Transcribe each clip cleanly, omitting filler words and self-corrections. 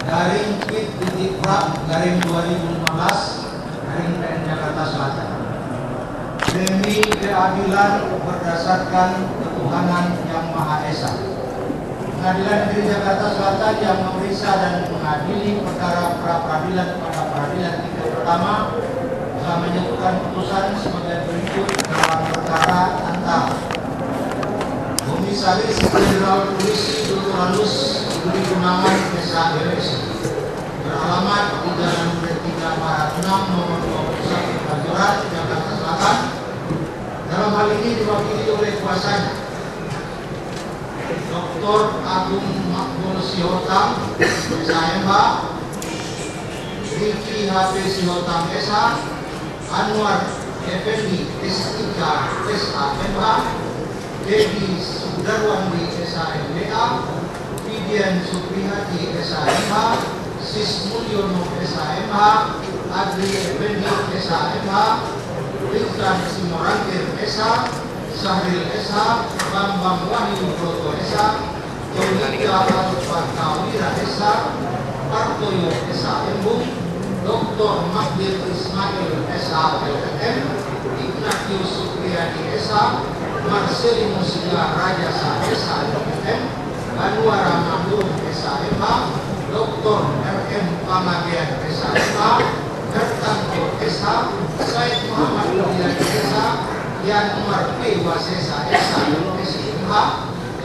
garing garing 2015 garing PN Jakarta Selatan. Demi keadilan berdasarkan ketuhanan yang Maha Esa, Pengadilan Negeri Jakarta Selatan yang memeriksa dan mengadili perkara pra-peradilan pada peradilan tingkat pertama telah menjatuhkan putusan sebagai berikut dalam perkara antara Komisaris Jenderal Polisi Dr. Budi Gunawan SHMS beralamat di Jalan Duren 3 Barat 6 nomor 21 Bajoran, Jakarta Selatan. Dalam hal ini diwakili oleh kuasanya Dr. Agung Makmur Sihotang SHMH, Riki HP Sihotang SH, Anwar Effendi S3 SHMH, Dedi Sudarwandi SHMBA, Fidian Suprihati SHMH, Sis Mulyono SHMH, Adri Effendi SHMH, Rizkan Simorangkir SH, Sahril SH, Bambang Wahyu Broto SH, Yolika Al-Fatawira SH, Partoyo SH Embung, Dr. Magdir Ismail SH LLM, Ignatius Supriyadi SH, Marcelino Siga Rajasa SH LLM, Anwara Mahmud SHMH, Dr. RM Pamagian SHMH, Hertanto SH, Said Muhammad Mulyadi SH, Yan Umar P. Wasesa SHMH,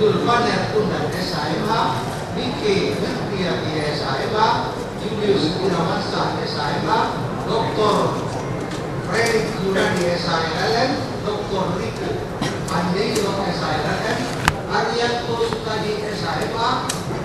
Julvaner Tundan SHMH, Dike Nurpiyadi SHMH, Julius Irawansa SHMH, Dr. Fredrik Yunadi SHLLM, Dr. Riku Andeyo SHLLM, Arianto Sukadi SHMH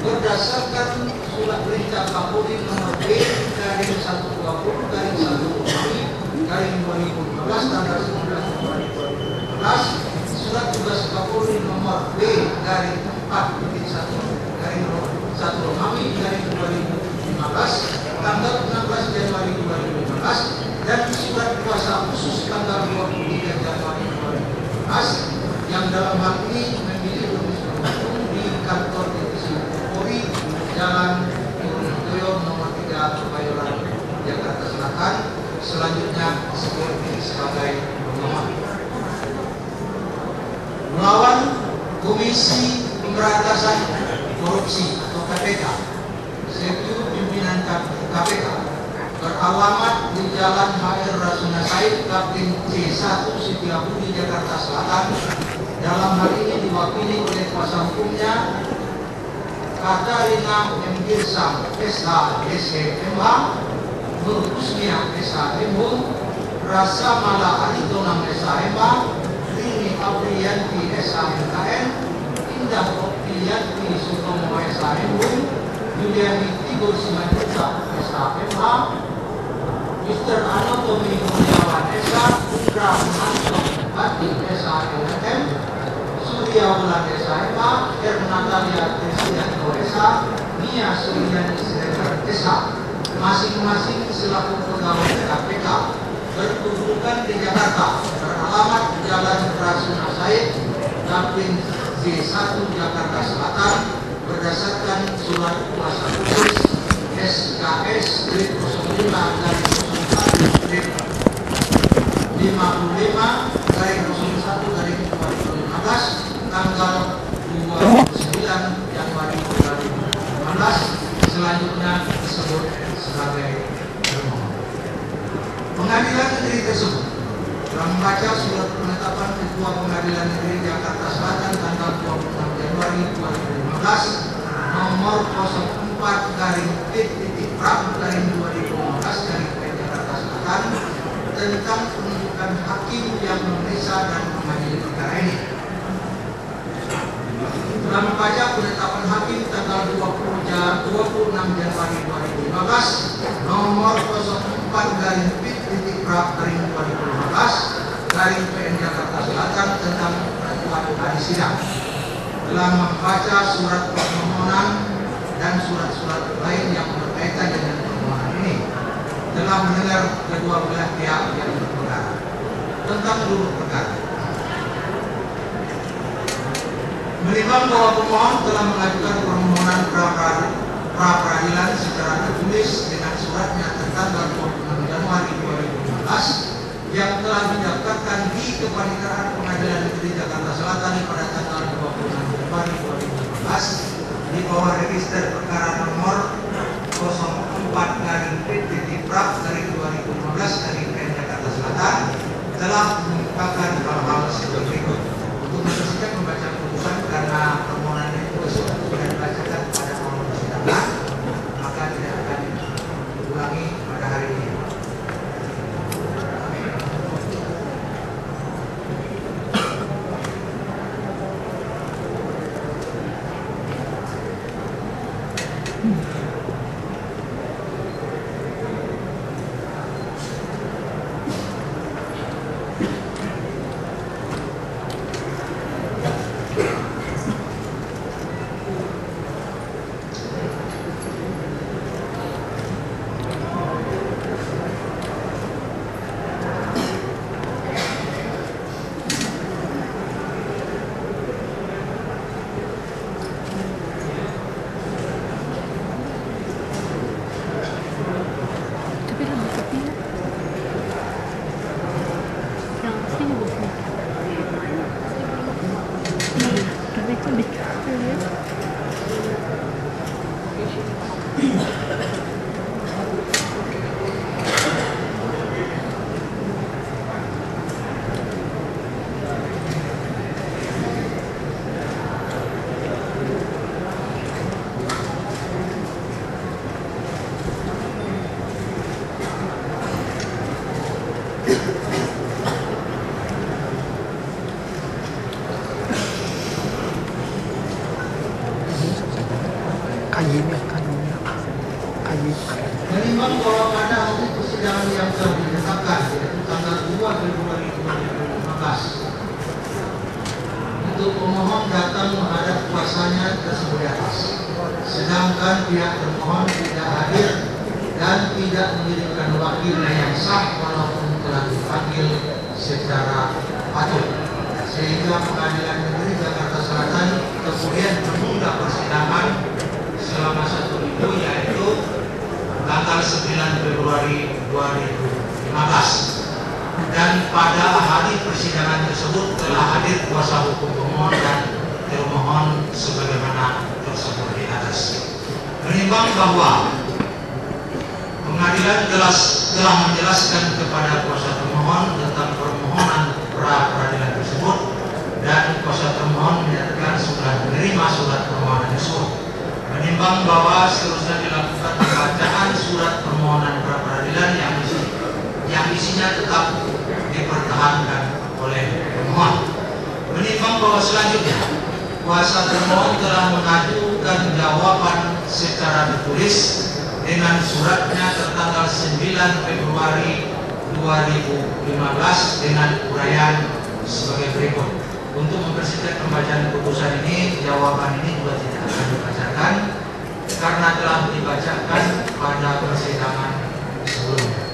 berdasarkan surat perintah Kapolri nomor B garing 120 garing 1 garing 2015 tanggal 19 2015, surat tugas Kapolri nomor B garing 4.1 garing 1 Romawi garing 2015 tanggal 16 Januari 2015 dan surat kuasa khusus tanggal 23 Januari 2015 yang dalam hal ini memilih domisili hukum di kantor divisi Polri Jalan Turuntoyo nomor 3 Kebayoran, Jakarta Selatan. Selanjutnya sebagai pemohon. Melawan Komisi Pemberantasan Korupsi atau KPK, Sekju Pimpinan KPK beralamat di Jalan HR Rasuna Said, Kapten C1 Setiabudi, Jakarta Selatan. Dalam hal ini diwakili oleh kuasa hukumnya Katarina M. Girsam SH SHMH, Nur Kusnia SHMH, Rasa Mala Aritonang SHMH, Rini Apriyanti SHMKN, Indah Opriyanti Sutomo SHMH, Juliani Tigor Simanjuta SHMH, Mr. Anatomi Mulyawan SH, Indra Manto Bati SHLM, Surya Wulan SHMH, Natalia Tesianto SH, Mia Suryani Siregar SH, masing-masing selaku pegawai KPK berkedudukan di Jakarta, beralamat di Jalan Rasuna Said, Kapten C1 Jakarta Selatan, berdasarkan surat kuasa khusus SKS Grade 05 dari 04 Grade 55 dari 01 dari 2015 tanggal 29 Januari 2015. Selanjutnya disebut sebagai pemohon. Pengadilan Negeri tersebut telah membaca surat penetapan Ketua Pengadilan Negeri Jakarta Selatan tanggal 26 Januari 2015 nomor 04 garing P.Prap garing 2015 garing PN Jakarta Selatan tentang penunjukan hakim yang memeriksa dan mengadili perkara ini. Telah membaca penetapan hakim tanggal 26 Januari 2015 nomor 04 garing P.Prap garing 2015 garing PN Jakarta Selatan tentang penentuan hari sidang. Telah membaca surat permohonan dan surat-surat lain yang berkaitan dengan permohonan ini. Telah mendengar kedua belah pihak yang berperkara tentang seluruh perkara. Menimbang bahwa pemohon telah mengajukan permohonan pra-peradilan secara tertulis dengan suratnya tertanggal 26 Januari 2015 yang telah didaftarkan di Kepaniteraan Pengadilan Negeri Jakarta Selatan pada tanggal 26 Januari 2015 di bawah register perkara nomor 04/P/Prap/2015 Jakarta Selatan telah mengungkapkan hal-hal sebagai berikut. Untuk mempersiapkan pembacaan putusan karena permohonan itu sudah dibacakan pada awal persidangan, maka tidak akan diulangi pada hari ini. Menimbang bahwa pada hasil persidangan yang telah ditetapkan yaitu tanggal 2 Februari 2015 untuk pemohon datang menghadap kuasanya tersebut di atas, sedangkan pihak termohon tidak hadir dan tidak mengirimkan wakilnya yang sah walaupun telah dipanggil secara patut, sehingga Pengadilan Negeri Jakarta Selatan kemudian menunda persidangan selama 1 minggu, yaitu tanggal 9 Februari 2015. Dan pada hari persidangan tersebut telah hadir kuasa hukum pemohon dan termohon sebagaimana tersebut di atas. Menimbang bahwa pengadilan telah menjelaskan kepada kuasa termohon tentang permohonan pra peradilan tersebut dan kuasa termohon menyatakan sudah menerima surat permohonan tersebut. Menimbang bahwa seterusnya dilakukan pembacaan surat permohonan pra peradilan yang isinya tetap dipertahankan oleh pemohon. Menimbang bahwa selanjutnya kuasa termohon telah mengajukan jawaban secara tertulis dengan suratnya tertanggal 9 Februari 2015 dengan uraian sebagai berikut. Untuk mempersiapkan pembacaan putusan ini, jawaban ini juga tidak akan dibacakan karena telah dibacakan pada persidangan sebelumnya.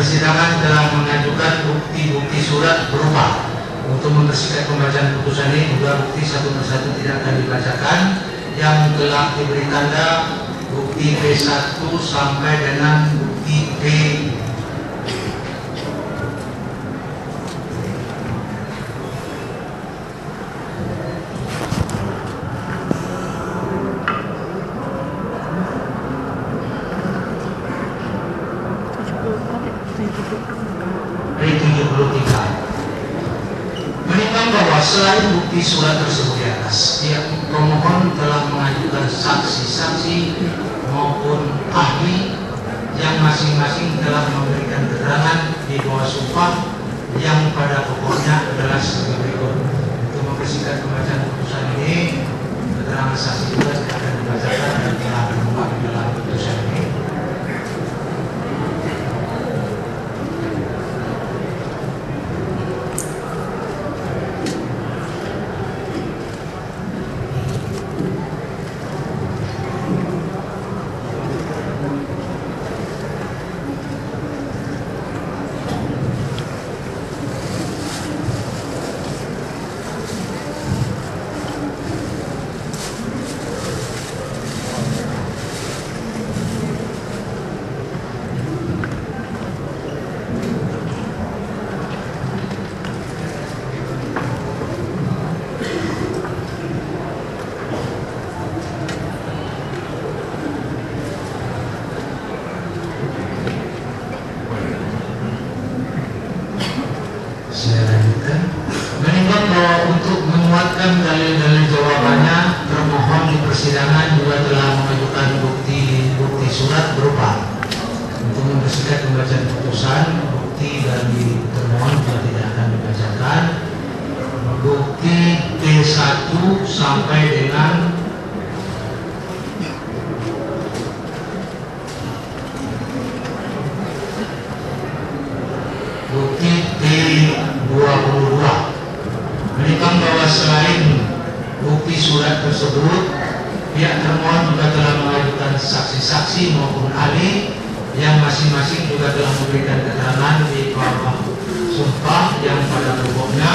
persidangan telah mengajukan bukti-bukti surat berupa. Untuk mempersingkat pembacaan putusan ini, juga bukti satu persatu tidak akan dibacakan. Yang telah diberi tanda bukti B1 sampai dengan bukti B selain bukti surat tersebut di atas, pihak pemohon telah mengajukan saksi-saksi maupun ahli yang masing-masing telah memberikan keterangan di bawah sumpah yang pada pokoknya adalah sebagai berikut. Untuk mempersingkat pembacaan putusan ini, keterangan saksi juga tidak akan dibacakan dan telah termuat di dalam putusan ini. Dalil-dalil jawabannya, termohon di persidangan juga telah mengajukan bukti surat berupa. Untuk mempersingkat pembacaan putusan, bukti dari termohon juga tidak akan dibacakan. Bukti T1 sampai dengan bukti T22. Menimbang bahwa selain bukti surat tersebut, pihak termohon juga telah mengajukan saksi-saksi maupun ahli yang masing-masing juga telah memberikan keterangan di bawah sumpah yang pada pokoknya.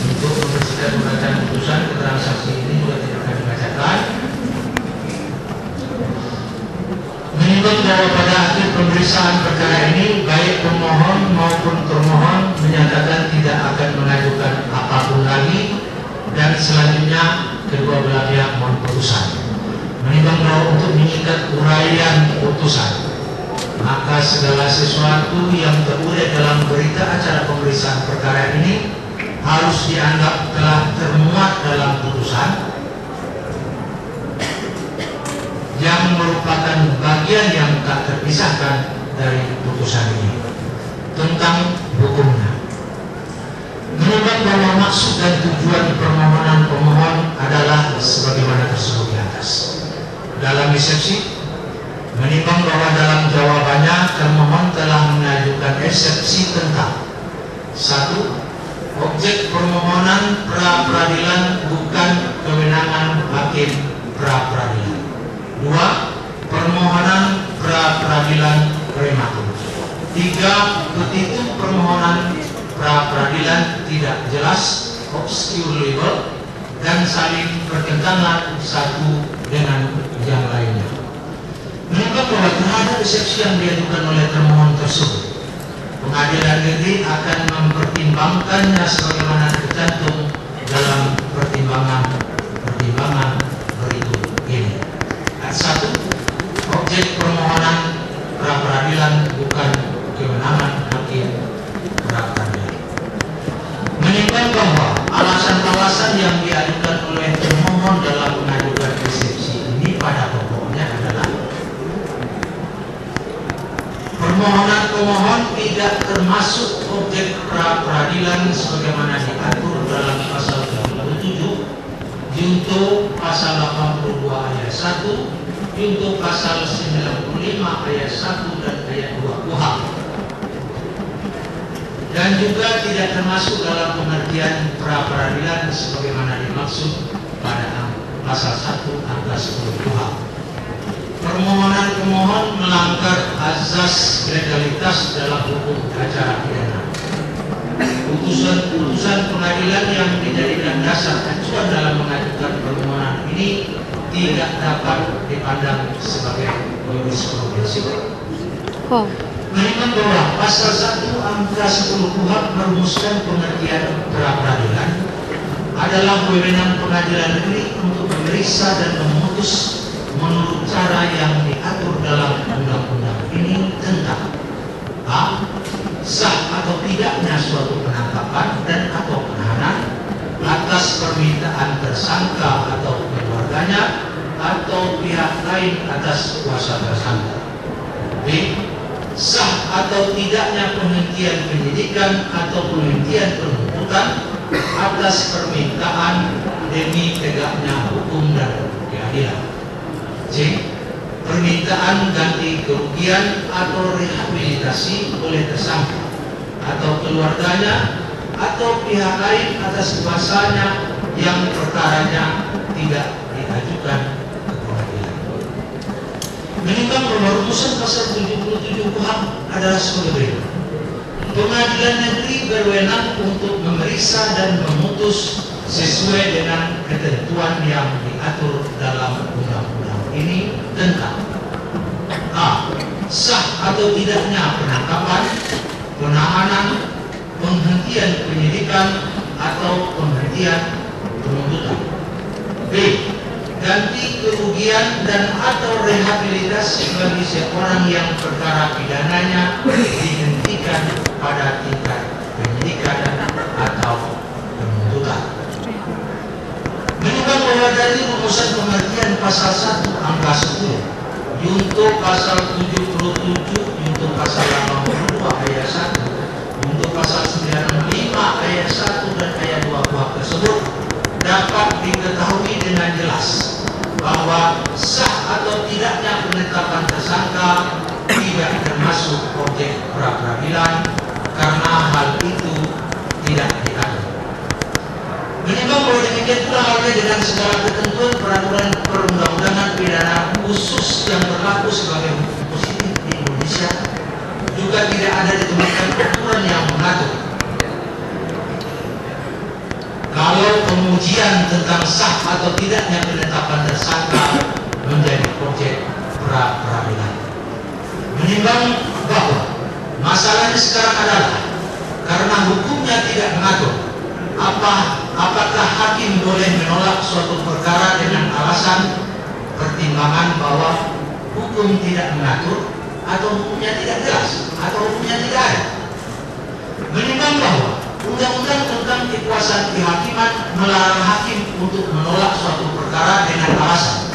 Untuk mempersingkat pembacaan putusan, keterangan saksi ini juga tidak akan dibacakan. Menimbang bahwa pada akhir pemeriksaan perkara ini, baik pemohon maupun termohon menyatakan tidak akan mengajukan apapun lagi, dan selanjutnya kedua belah pihak mohon putusan. Menimbang bahwa untuk mengikat uraian putusan, maka segala sesuatu yang terurai dalam berita acara pemeriksaan perkara ini harus dianggap telah termuat dalam putusan yang merupakan bagian yang tak terpisahkan dari putusan ini tentang hukumnya. Menimbang bahwa maksud dan tujuan permohonan pemohon adalah sebagaimana tersebut di atas. Dalam eksepsi, menimbang bahwa dalam jawabannya termohon telah mengajukan eksepsi tentang 1. Objek permohonan pra-peradilan bukan kewenangan hakim pra-peradilan. 2. Permohonan pra-peradilan prematur. 3. Petitum permohonan pra-peradilan tidak jelas, obscure label, dan saling bertentangan satu dengan yang lainnya. Menimbang bahwa terhadap eksepsi yang diajukan oleh termohon tersebut, pengadilan negeri akan mempertimbangkannya sebagaimana tercantum dalam pertimbangan berikut ini. 1. Objek permohonan pra-peradilan bukan kewenangan hakim pra-peradilan. Menimbang bahwa alasan-alasan yang diajukan oleh termohon dalam mengajukan eksepsi ini pada pokoknya adalah permohonan pemohon tidak termasuk objek pra-peradilan sebagaimana diatur dalam pasal 37, junto pasal 82 ayat 1, junto pasal 95 ayat 1 dan ayat 2 KUHP, dan juga tidak termasuk dalam pengertian pra-peradilan sebagaimana dimaksud pada pasal 1 angka 10 KUHP. permohonan pemohon melanggar azas legalitas dalam hukum acara pidana. Putusan pengadilan yang dijadikan dasar acuan dalam mengajukan permohonan ini tidak dapat dipandang sebagai jurisprudensi. Menimbang bahwa pasal 1 angka 10 KUHP merumuskan pengertian pra-peradilan adalah wewenang pengadilan negeri untuk memeriksa dan memutus menurut cara yang diatur dalam undang-undang ini tentang a. sah atau tidaknya suatu penangkapan dan atau penahanan atas permintaan tersangka atau keluarganya atau pihak lain atas kuasa tersangka. B. Sah atau tidaknya penghentian penyidikan atau penghentian penuntutan atas permintaan demi tegaknya hukum dan keadilan. C. Permintaan ganti kerugian atau rehabilitasi oleh tersangka atau keluarganya atau pihak lain atas kuasanya yang perkaranya tidak diajukan ke pengadilan. Menimbang bahwa rumusan pasal 77 KUHP adalah sebagai berikut. Pengadilan negeri berwenang untuk memeriksa dan memutus sesuai dengan ketentuan yang diatur dalam undang-undang ini tentang a. sah atau tidaknya penangkapan, penahanan, penghentian penyidikan atau penghentian penuntutan. B. Ganti kerugian dan atau rehabilitasi bagi seorang yang perkara pidananya dihentikan pada tingkat penyidikan atau penuntutan. Menimbang bahwa dari rumusan pengertian pasal 1 angka 10 untuk pasal 77, untuk pasal 82 ayat 1, untuk pasal 95 ayat 1 dan ayat 2 KUHP tersebut dapat diketahui dengan jelas bahwa sah atau tidaknya penetapan tersangka tidak termasuk objek pra-peradilan karena hal itu tidak diatur. Menimbang bahwa demikian pula halnya dengan segala ketentuan peraturan perundang-undangan pidana khusus yang berlaku sebagai hukum positif di Indonesia, juga tidak ada ditemukan aturan yang mengatur kalau pengujian tentang sah atau tidaknya penetapan tersangka menjadi objek pra-peradilan. Menimbang bahwa masalahnya sekarang adalah karena hukumnya tidak mengatur apakah hakim boleh menolak suatu perkara dengan alasan pertimbangan bahwa hukum tidak mengatur atau hukumnya tidak jelas atau hukumnya tidak ada. Menimbang bahwa Undang-Undang tentang kekuasaan kehakiman melarang hakim untuk menolak suatu perkara dengan alasan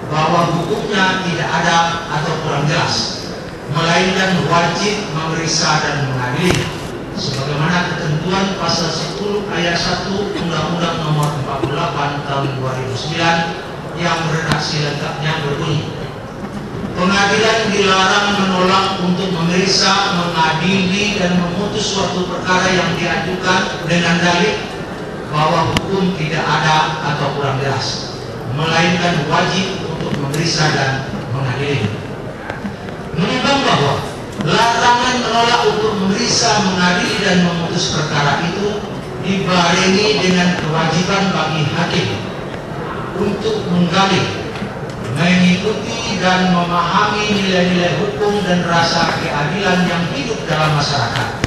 bahwa hukumnya tidak ada atau kurang jelas, melainkan wajib memeriksa dan mengadili sebagaimana ketentuan pasal 10 ayat 1 Undang-Undang Nomor 48 Tahun 2009 yang redaksi lengkapnya berbunyi: pengadilan dilarang menolak untuk memeriksa, mengadili dan memutus suatu perkara yang diajukan dengan dalil bahwa hukum tidak ada atau kurang jelas, melainkan wajib untuk memeriksa dan mengadili. Menimbang bahwa larangan menolak untuk memeriksa, mengadili dan memutus perkara itu dibarengi dengan kewajiban bagi hakim untuk menggali, mengikuti dan memahami nilai-nilai hukum dan rasa keadilan yang hidup dalam masyarakat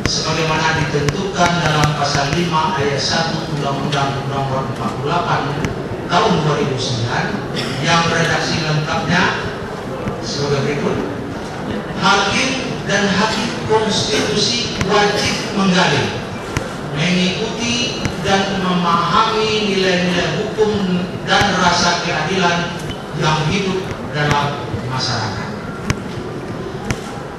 sebagaimana ditentukan dalam pasal 5 ayat 1 Undang-Undang Nomor 48 Tahun 2009 yang redaksi lengkapnya sebagai berikut: hakim dan hakim konstitusi wajib menggali, mengikuti dan memahami nilai-nilai hukum dan rasa keadilan yang hidup dalam masyarakat.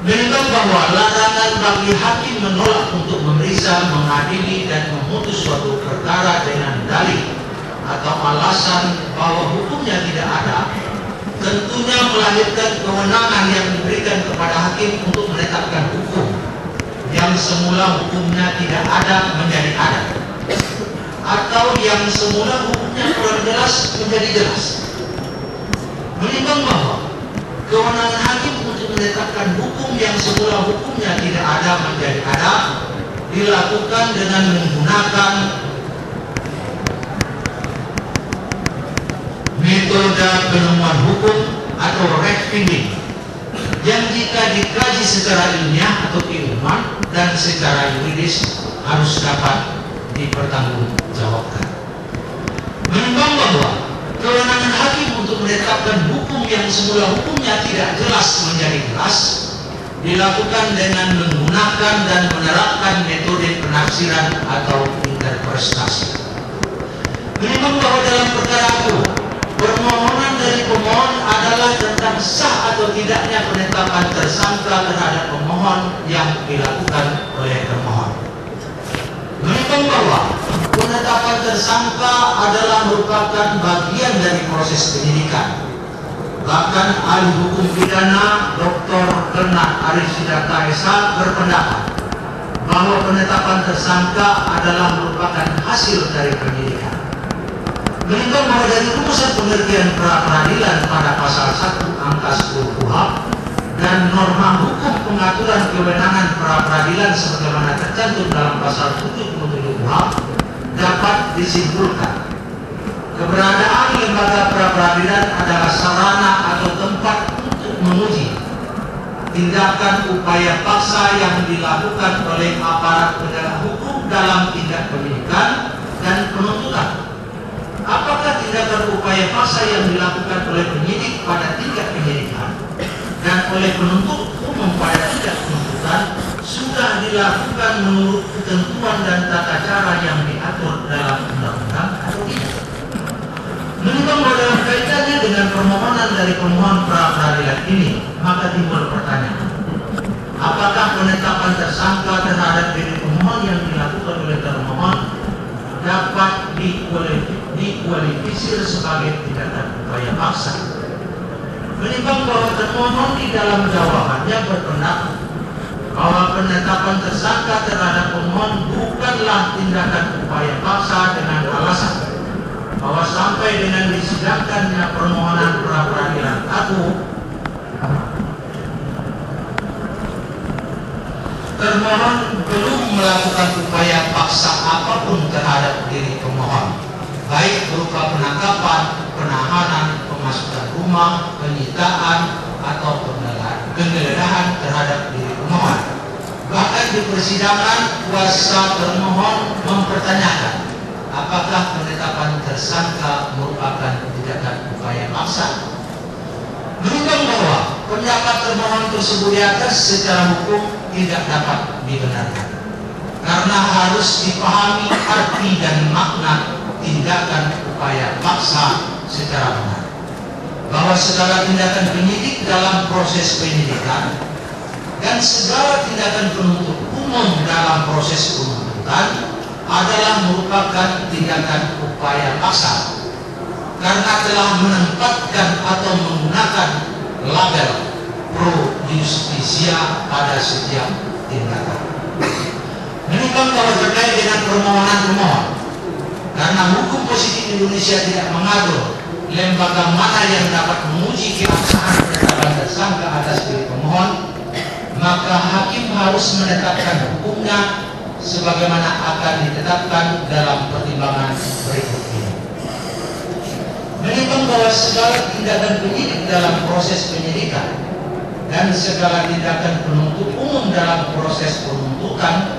Menimbang bahwa larangan bagi hakim menolak untuk memeriksa, mengadili dan memutus suatu perkara dengan dalil atau alasan bahwa hukumnya tidak ada, tentunya melahirkan kewenangan yang diberikan kepada hakim untuk menetapkan hukum yang semula hukumnya tidak ada menjadi ada, atau yang semula hukumnya kurang jelas menjadi jelas. Menimbang bahwa kewenangan hakim untuk menetapkan hukum yang semula hukumnya tidak ada menjadi ada dilakukan dengan menggunakan metode penemuan hukum atau fact finding yang jika dikaji secara ilmiah atau keilmuan dan secara yuridis harus dapat dipertanggungjawabkan. Menimbang bahwa kewenangan hakim untuk menetapkan hukum yang semula hukumnya tidak jelas menjadi jelas dilakukan dengan menggunakan dan menerapkan metode penafsiran atau interpretasi. Menimbang bahwa dalam perkara itu permohonan dari pemohon adalah tentang sah atau tidaknya penetapan tersangka terhadap pemohon yang dilakukan oleh termohon. Menimbang bahwa penetapan tersangka adalah merupakan bagian dari proses penyidikan. Bahkan ahli hukum pidana Dr. Renat Arifsidata Esa berpendapat bahwa penetapan tersangka adalah merupakan hasil dari penyidikan. Menimbang bahwa dari rumusan pengertian pra-peradilan pada pasal 1 angka 10 KUHP dan norma hukum pengaturan kewenangan pra-peradilan sebagaimana tercantum dalam pasal 77 KUHP dapat disimpulkan keberadaan lembaga pra-peradilan adalah sarana atau tempat untuk menguji tindakan upaya paksa yang dilakukan oleh aparat penegak hukum dalam tindak penyidikan dan penuntutan. Apakah tindakan upaya paksa yang dilakukan oleh penyidik pada tingkat penyidikan dan oleh penuntut umum pada tingkat penuntutan sudah dilakukan menurut ketentuan dan tata cara yang diatur dalam undang-undang atau tidak? Menimbang bahwa dalam kaitannya dengan permohonan dari pemohon pra-peradilan ini, maka timbul pertanyaan, apakah penetapan tersangka terhadap diri pemohon yang dilakukan oleh termohon dapat dikualifikasi sebagai tindakan upaya paksa? Menimbang bahwa termohon di dalam jawabannya berpendapat bahwa penetapan tersangka terhadap pemohon bukanlah tindakan upaya paksa dengan alasan bahwa sampai dengan disidangkannya permohonan pra-peradilan agung, termohon belum melakukan upaya paksa apapun terhadap diri pemohon, baik berupa penangkapan, penahanan, pemasukan rumah, penyitaan, atau penggeledahan terhadap diri pemohon. Bahkan di persidangan, kuasa termohon mempertanyakan apakah penetapan tersangka merupakan tindakan upaya paksa. Menimbang bahwa pendapat termohon tersebut di atas secara hukum tidak dapat dibenarkan karena harus dipahami arti dan makna tindakan upaya paksa secara benar, bahwa segala tindakan penyidik dalam proses penyidikan dan segala tindakan penuntut umum dalam proses penuntutan adalah merupakan tindakan upaya paksa karena telah menempatkan atau menggunakan label pro justisia pada setiap tindakan. Menimbang bahwa terkait dengan permohonan pemohon, karena hukum positif Indonesia tidak mengatur lembaga mana yang dapat menguji keabsahan penetapan tersangka atas diri pemohon, maka hakim harus menetapkan hukumnya sebagaimana akan ditetapkan dalam pertimbangan berikut ini. Menimbang bahwa segala tindakan penyidik dalam proses penyidikan dan segala tindakan penuntut umum dalam proses penuntutan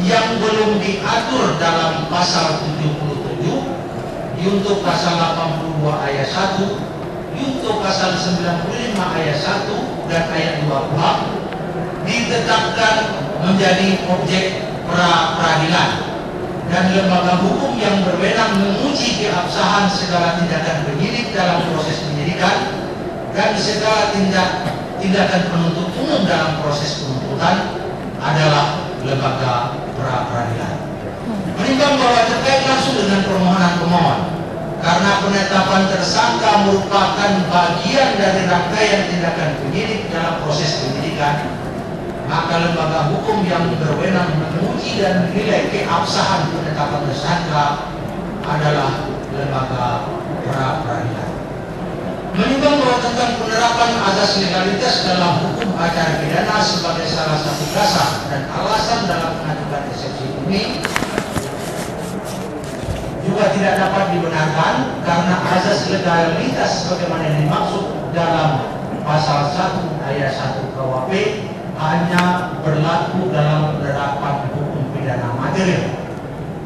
yang belum diatur dalam pasal 77 junto pasal 82 ayat 1, junto pasal 95 ayat 1 dan ayat 2 KUHP ditetapkan menjadi objek pra-peradilan dan lembaga hukum yang berwenang menguji keabsahan segala tindakan penyidik dalam proses penyidikan dan segala tindakan penuntut umum dalam proses penuntutan adalah lembaga pra-peradilan. Menimbang bahwa terkait langsung dengan permohonan pemohon, karena penetapan tersangka merupakan bagian dari rangkaian tindakan penyidik dalam proses penyidikan, maka lembaga hukum yang berwenang menguji dan menilai keabsahan penetapan tersangka adalah lembaga pra-peradilan. Menimbang bahwa tentang penerapan azas legalitas dalam hukum acara pidana sebagai salah satu dasar dan alasan dalam pengajuan eksepsi ini juga tidak dapat dibenarkan karena azas legalitas sebagaimana yang dimaksud dalam pasal 1 ayat 1 KUHP hanya berlaku dalam penerapan hukum pidana material.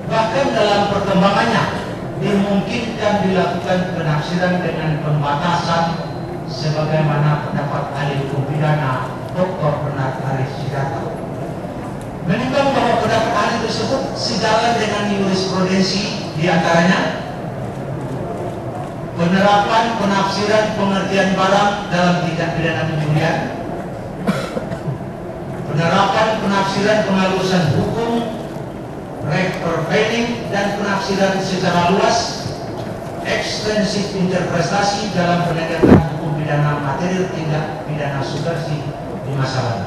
Bahkan dalam perkembangannya dimungkinkan dilakukan penafsiran dengan pembatasan sebagaimana pendapat ahli hukum pidana Dr. Bernard Aris Sidarto. Menimbang bahwa pendapat ahli tersebut sejalan dengan jurisprudensi, diantaranya penerapan penafsiran pengertian barang dalam tindak pidana pencurian, penerapan penafsiran penghalusan hukum, reperfailing dan penafsiran secara luas, ekstensif interpretasi dalam penegakan hukum pidana material tindak pidana subversi di masa lalu.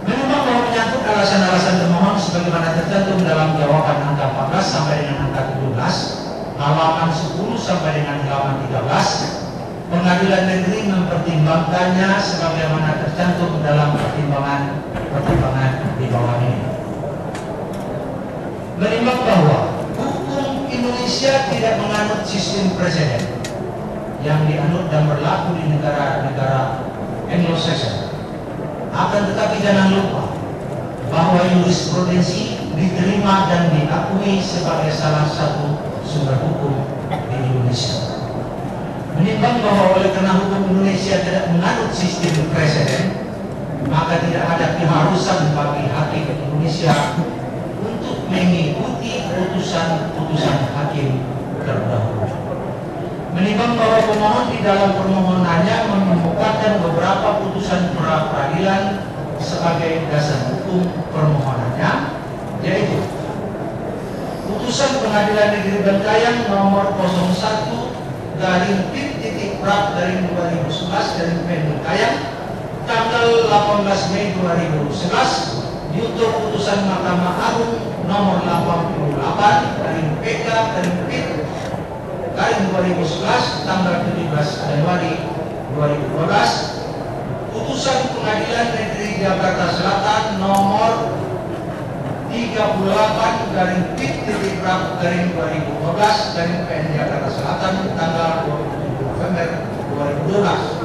Menimbang bahwa menyangkut alasan-alasan termohon sebagaimana tercantum dalam jawaban angka 14 sampai dengan angka 17, halaman 10 sampai dengan halaman 13, Pengadilan Negeri mempertimbangkannya sebagaimana tercantum dalam pertimbangan di bawah ini. Menimbang bahwa hukum Indonesia tidak menganut sistem presiden yang dianut dan berlaku di negara-negara Anglo-Saxon. Akan tetapi jangan lupa bahwa jurisprudensi diterima dan diakui sebagai salah satu sumber hukum di Indonesia. Menimbang bahwa oleh karena hukum Indonesia tidak menganut sistem presiden, maka tidak ada keharusan bagi hakim Indonesia untuk mengikuti putusan-putusan hakim terdahulu. Menimbang bahwa pemohon di dalam permohonannya mengemukakan beberapa putusan pra-peradilan sebagai dasar hukum permohonannya, yaitu putusan Pengadilan Negeri Bengkayang nomor 01/PIT-PRAP/2011 tanggal 18 Mei 2011, yaitu putusan Mahkamah Agung nomor 88/PK/PIT 2011 tanggal 17 Januari 2012, putusan Pengadilan Negeri Jakarta Selatan nomor 38/PIT-PRAP/2012 Jakarta Selatan tanggal 27 November 2012.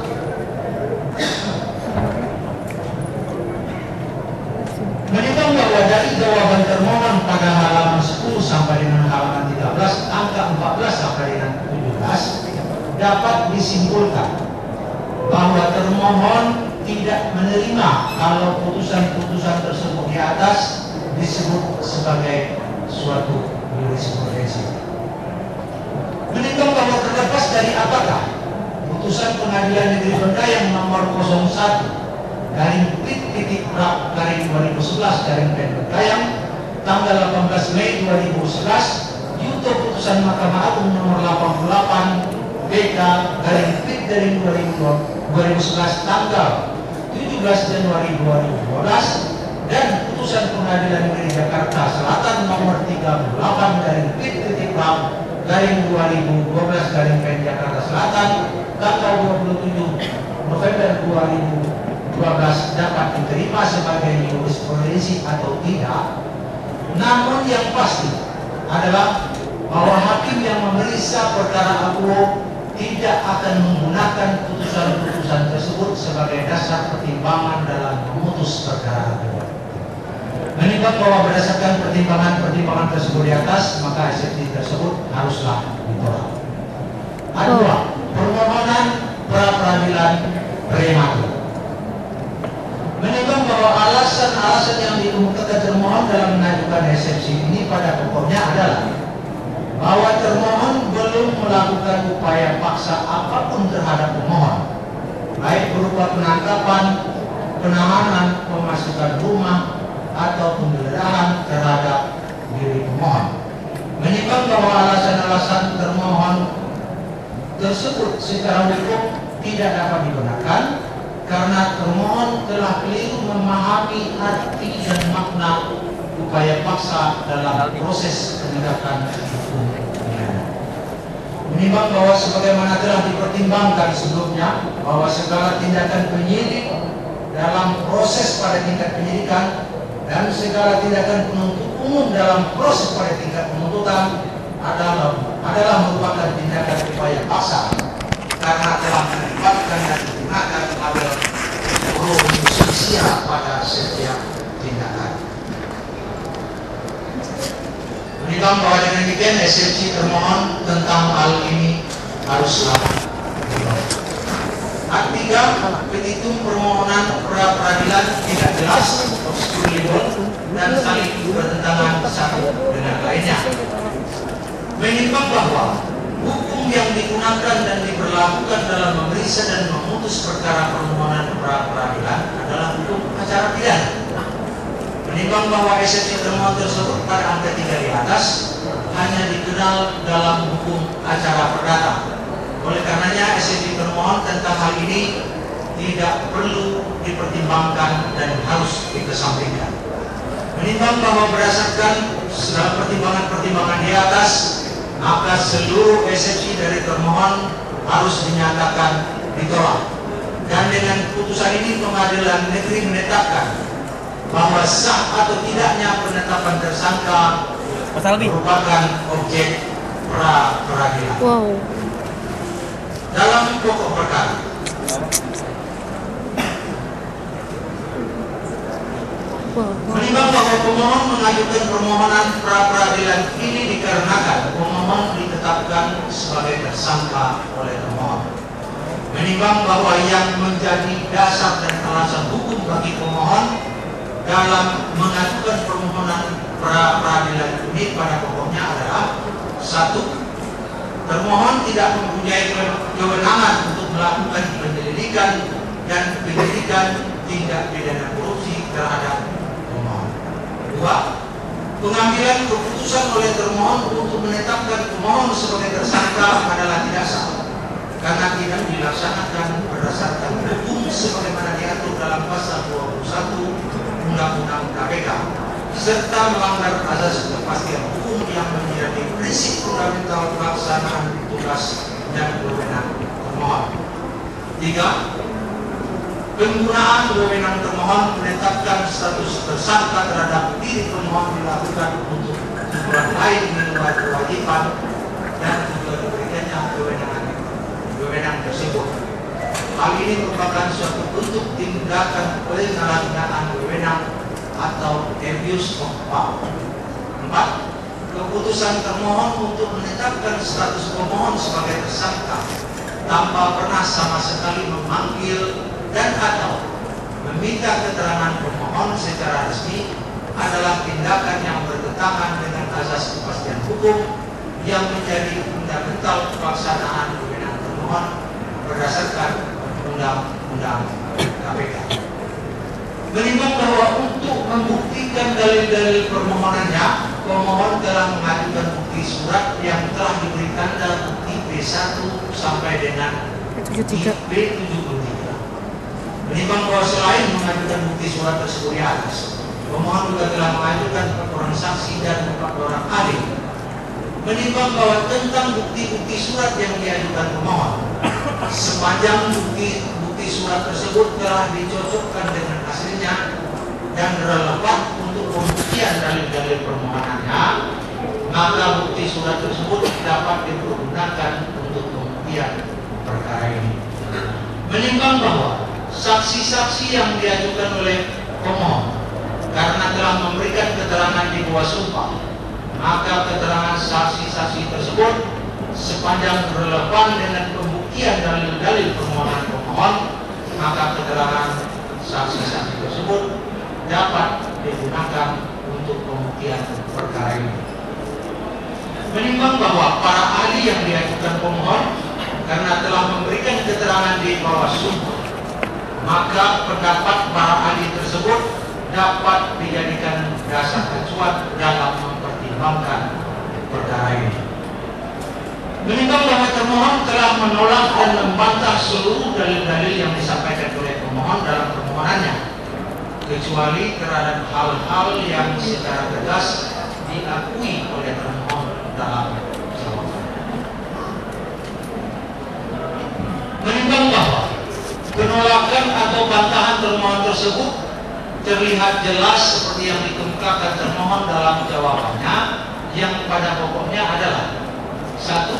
Menimbang bahwa dari jawaban termohon pada halaman 10 sampai dengan halaman 13, angka 14 sampai dengan 17, dapat disimpulkan bahwa termohon tidak menerima kalau putusan-putusan tersebut di atas disebut sebagai suatu jurisprudensi. Menimbang bahwa terlepas dari apakah putusan Pengadilan Negeri Bengkayang nomor 01/PIT-PRAP/2011 tanggal 18 Mei 2011, yaitu putusan Mahkamah Agung nomor 88/PK/PIT-2011 tanggal 17 Januari 2012, dan putusan Pengadilan Negeri Jakarta Selatan nomor 38/PIT-PRAP/2012 Jakarta Selatan tanggal 27 November 2012 dapat diterima sebagai jurisprudensi atau tidak. Namun yang pasti adalah bahwa hakim yang memeriksa perkara akuo tidak akan menggunakan putusan-putusan tersebut sebagai dasar pertimbangan dalam memutus perkara akuo. Menimbang bahwa berdasarkan pertimbangan tersebut di atas, maka eksepsi tersebut haruslah ditolak. Kedua, permohonan pra-peradilan prematur. Menimbang bahwa alasan-alasan yang dikemukakan termohon dalam mengajukan eksepsi ini pada pokoknya adalah bahwa termohon belum melakukan upaya paksa apapun terhadap pemohon, baik berupa penangkapan, penahanan, pemasukan rumah, atau penggeledahan terhadap diri pemohon. Menimbang bahwa alasan-alasan termohon tersebut secara hukum tidak dapat dibenarkan karena termohon telah keliru memahami arti dan makna upaya paksa dalam proses penegakan hukum pidana. menimbang bahwa sebagaimana telah dipertimbangkan sebelumnya bahwa segala tindakan penyidik dalam proses pada tingkat penyidikan dan segala tindakan penuntut umum dalam proses pada tingkat penuntutan adalah merupakan tindakan upaya paksa karena telah melibatkan dan digunakan pada pro justisia pada setiap tindakan. Menimbang bahwa dengan demikian eksepsi termohon tentang hal ini haruslah ditolak. Hak 3, petitum permohonan pra peradilan tidak jelas, obscurable, dan saling bertentangan satu dengan lainnya. Menimbang bahwa hukum yang digunakan dan diberlakukan dalam memeriksa dan memutus perkara permohonan pra peradilan adalah hukum acara pidana. Menimbang bahwa eksepsi termohon tersebut pada angka 3 di atas hanya dikenal dalam hukum acara perdata. Oleh karenanya eksepsi termohon tentang hal ini tidak perlu dipertimbangkan dan harus dikesampingkan. Menimbang bahwa berdasarkan segala pertimbangan-pertimbangan di atas, maka seluruh eksepsi dari termohon harus dinyatakan ditolak. Dan dengan putusan ini pengadilan negeri menetapkan bahwa sah atau tidaknya penetapan tersangka merupakan objek pra peradilan. Wow. Dalam pokok perkara, menimbang bahwa pemohon mengajukan permohonan pra peradilan ini dikarenakan pemohon ditetapkan sebagai tersangka oleh pemohon. Menimbang bahwa yang menjadi dasar dan alasan hukum bagi pemohon dalam mengajukan permohonan pra peradilan ini pada pokoknya adalah: 1. Termohon tidak mempunyai kewenangan untuk melakukan penyelidikan dan penyidikan tindak pidana korupsi terhadap pemohon. 2. Pengambilan keputusan oleh termohon untuk menetapkan pemohon sebagai tersangka adalah tidak sah karena tidak dilaksanakan berdasarkan hukum sebagaimana diatur dalam pasal 21 Undang-Undang KPK, serta melanggar azas kepastian hukum yang menjadi prinsip fundamental pelaksanaan tugas dan wewenang termohon. 3. Penggunaan wewenang termohon menetapkan status tersangka terhadap diri pemohon dilakukan untuk tujuan lain di luar kewajiban dan juga diberikannya wewenang tersebut. Hal ini merupakan suatu bentuk tindakan penyalahgunaan wewenang atau abuse of power. 4. Keputusan termohon untuk menetapkan status pemohon sebagai tersangka tanpa pernah sama sekali memanggil dan atau meminta keterangan pemohon secara resmi adalah tindakan yang bertentangan dengan azas kepastian hukum yang menjadi fundamental pelaksanaan wewenang termohon berdasarkan Undang-Undang KPK. Menimbang bahwa untuk membuktikan dalil-dalil permohonannya, pemohon telah mengajukan bukti surat yang telah diberi tanda bukti B1 sampai dengan B73. Menimbang bahwa selain mengajukan bukti surat tersebut di atas, pemohon juga telah mengajukan 4 orang saksi dan 4 orang ahli. Menimbang bahwa tentang bukti-bukti surat yang diajukan pemohon, sepanjang bukti surat tersebut telah dicocokkan dengan hasilnya dan relevan untuk pembuktian dalil-dalil permohonannya, maka bukti surat tersebut dapat dipergunakan untuk pembuktian perkara ini. Menimbang bahwa saksi-saksi yang diajukan oleh pemohon karena telah memberikan keterangan di bawah sumpah, maka keterangan saksi-saksi tersebut sepanjang relevan dengan pembuktian dalil-dalil permohonan pemohon, maka keterangan saksi-saksi tersebut dapat digunakan untuk pembuktian perkara ini. Menimbang bahwa para ahli yang diajukan pemohon karena telah memberikan keterangan di bawah sumpah, maka pendapat para ahli tersebut dapat dijadikan dasar acuan dalam mempertimbangkan perkara ini. Menimbang bahwa termohon telah menolak dan membantah seluruh dalil-dalil yang disampaikan oleh pemohon dalam permohonannya, kecuali terhadap hal-hal yang secara tegas diakui oleh termohon dalam jawaban. Menimbang bahwa penolakan atau bantahan termohon tersebut terlihat jelas seperti yang dikemukakan termohon dalam jawabannya, yang pada pokoknya adalah: 1.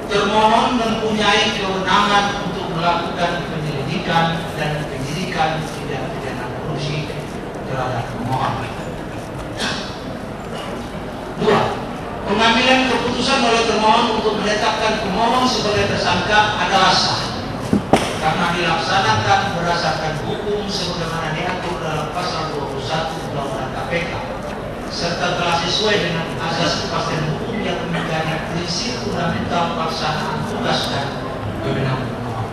Termohon mempunyai kewenangan untuk melakukan penyelidikan dan penyidikan tindak pidana korupsi terhadap pemohon. 2. Pengambilan keputusan oleh termohon untuk menetapkan pemohon sebagai tersangka adalah sah karena dilaksanakan berdasarkan hukum sebagaimana diatur dalam pasal 21 Undang-Undang KPK, serta telah sesuai dengan azas kepastian hukum yang menjadi prinsip fundamental pelaksanaan tugas dan kewenangan termohon.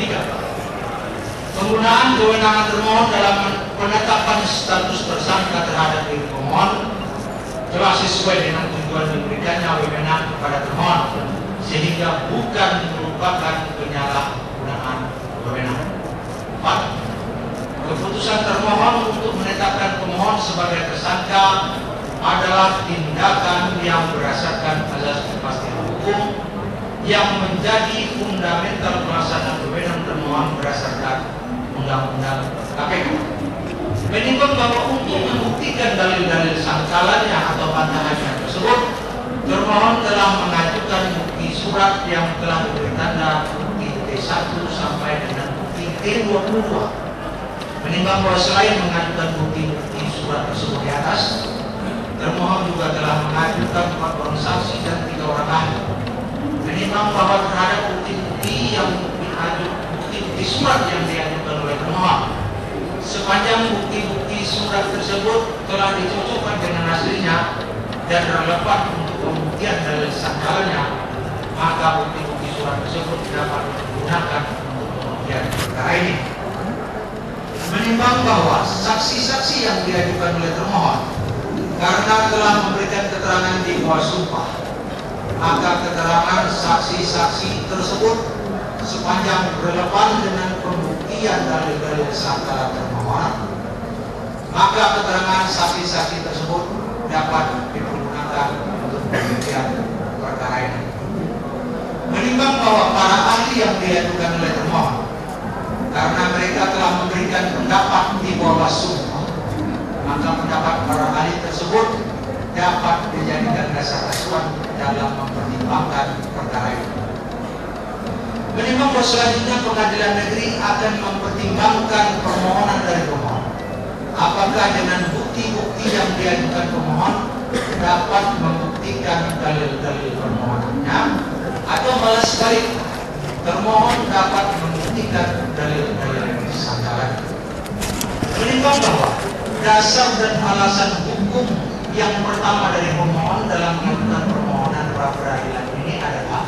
3. Penggunaan kewenangan termohon dalam penetapan status tersangka terhadap diri pemohon telah sesuai dengan tujuan diberikannya wewenang kepada termohon, sehingga bukan merupakan penyalahgunaan wewenang. 4. Keputusan termohon untuk menetapkan pemohon sebagai tersangka adalah tindakan yang berdasarkan azas kepastian hukum yang menjadi fundamental pelaksanaan wewenang termohon berdasarkan Undang-Undang KPK. Menimbang bahwa untuk membuktikan dalil-dalil sangkalannya atau bantahannya tersebut, termohon telah mengajukan bukti surat yang telah diberi tanda bukti T1 sampai dengan bukti T22. Menimbang bahwa selain mengajukan bukti-bukti surat tersebut di atas, termohon juga telah mengajukan 4 orang saksi dan 3 orang ahli. Menimbang bahwa terhadap bukti-bukti surat yang diajukan oleh termohon, sepanjang bukti-bukti surat tersebut telah dicocokkan dengan hasilnya dan relevan untuk pembuktian dalil sangkalannya, maka bukti-bukti surat tersebut dapat digunakan untuk pembuktian perkara ini. Menimbang bahwa saksi-saksi yang diajukan oleh termohon karena telah memberikan keterangan di bawah sumpah, maka keterangan saksi-saksi tersebut sepanjang relevan dengan pembuktian dalil-dalil sangkalan termohon, maka keterangan saksi-saksi tersebut dapat dipergunakan untuk pembuktian perkara ini. Menimbang bahwa para ahli yang diajukan oleh termohon karena mereka telah memberikan pendapat di bawah sumpah, maka pendapat para ahli tersebut dapat dijadikan dasar acuan dalam mempertimbangkan perkara ini. Menimbang bahwa selanjutnya pengadilan negeri akan mempertimbangkan permohonan dari pemohon, apakah dengan bukti-bukti yang diajukan pemohon dapat membuktikan dalil-dalil permohonannya, atau malah sebaliknya, termohon dapat membuktikan dalil-dalil sangkalan. Menimbang bahwa dasar dan alasan hukum yang pertama dari pemohon dalam mengajukan permohonan pra peradilan ini adalah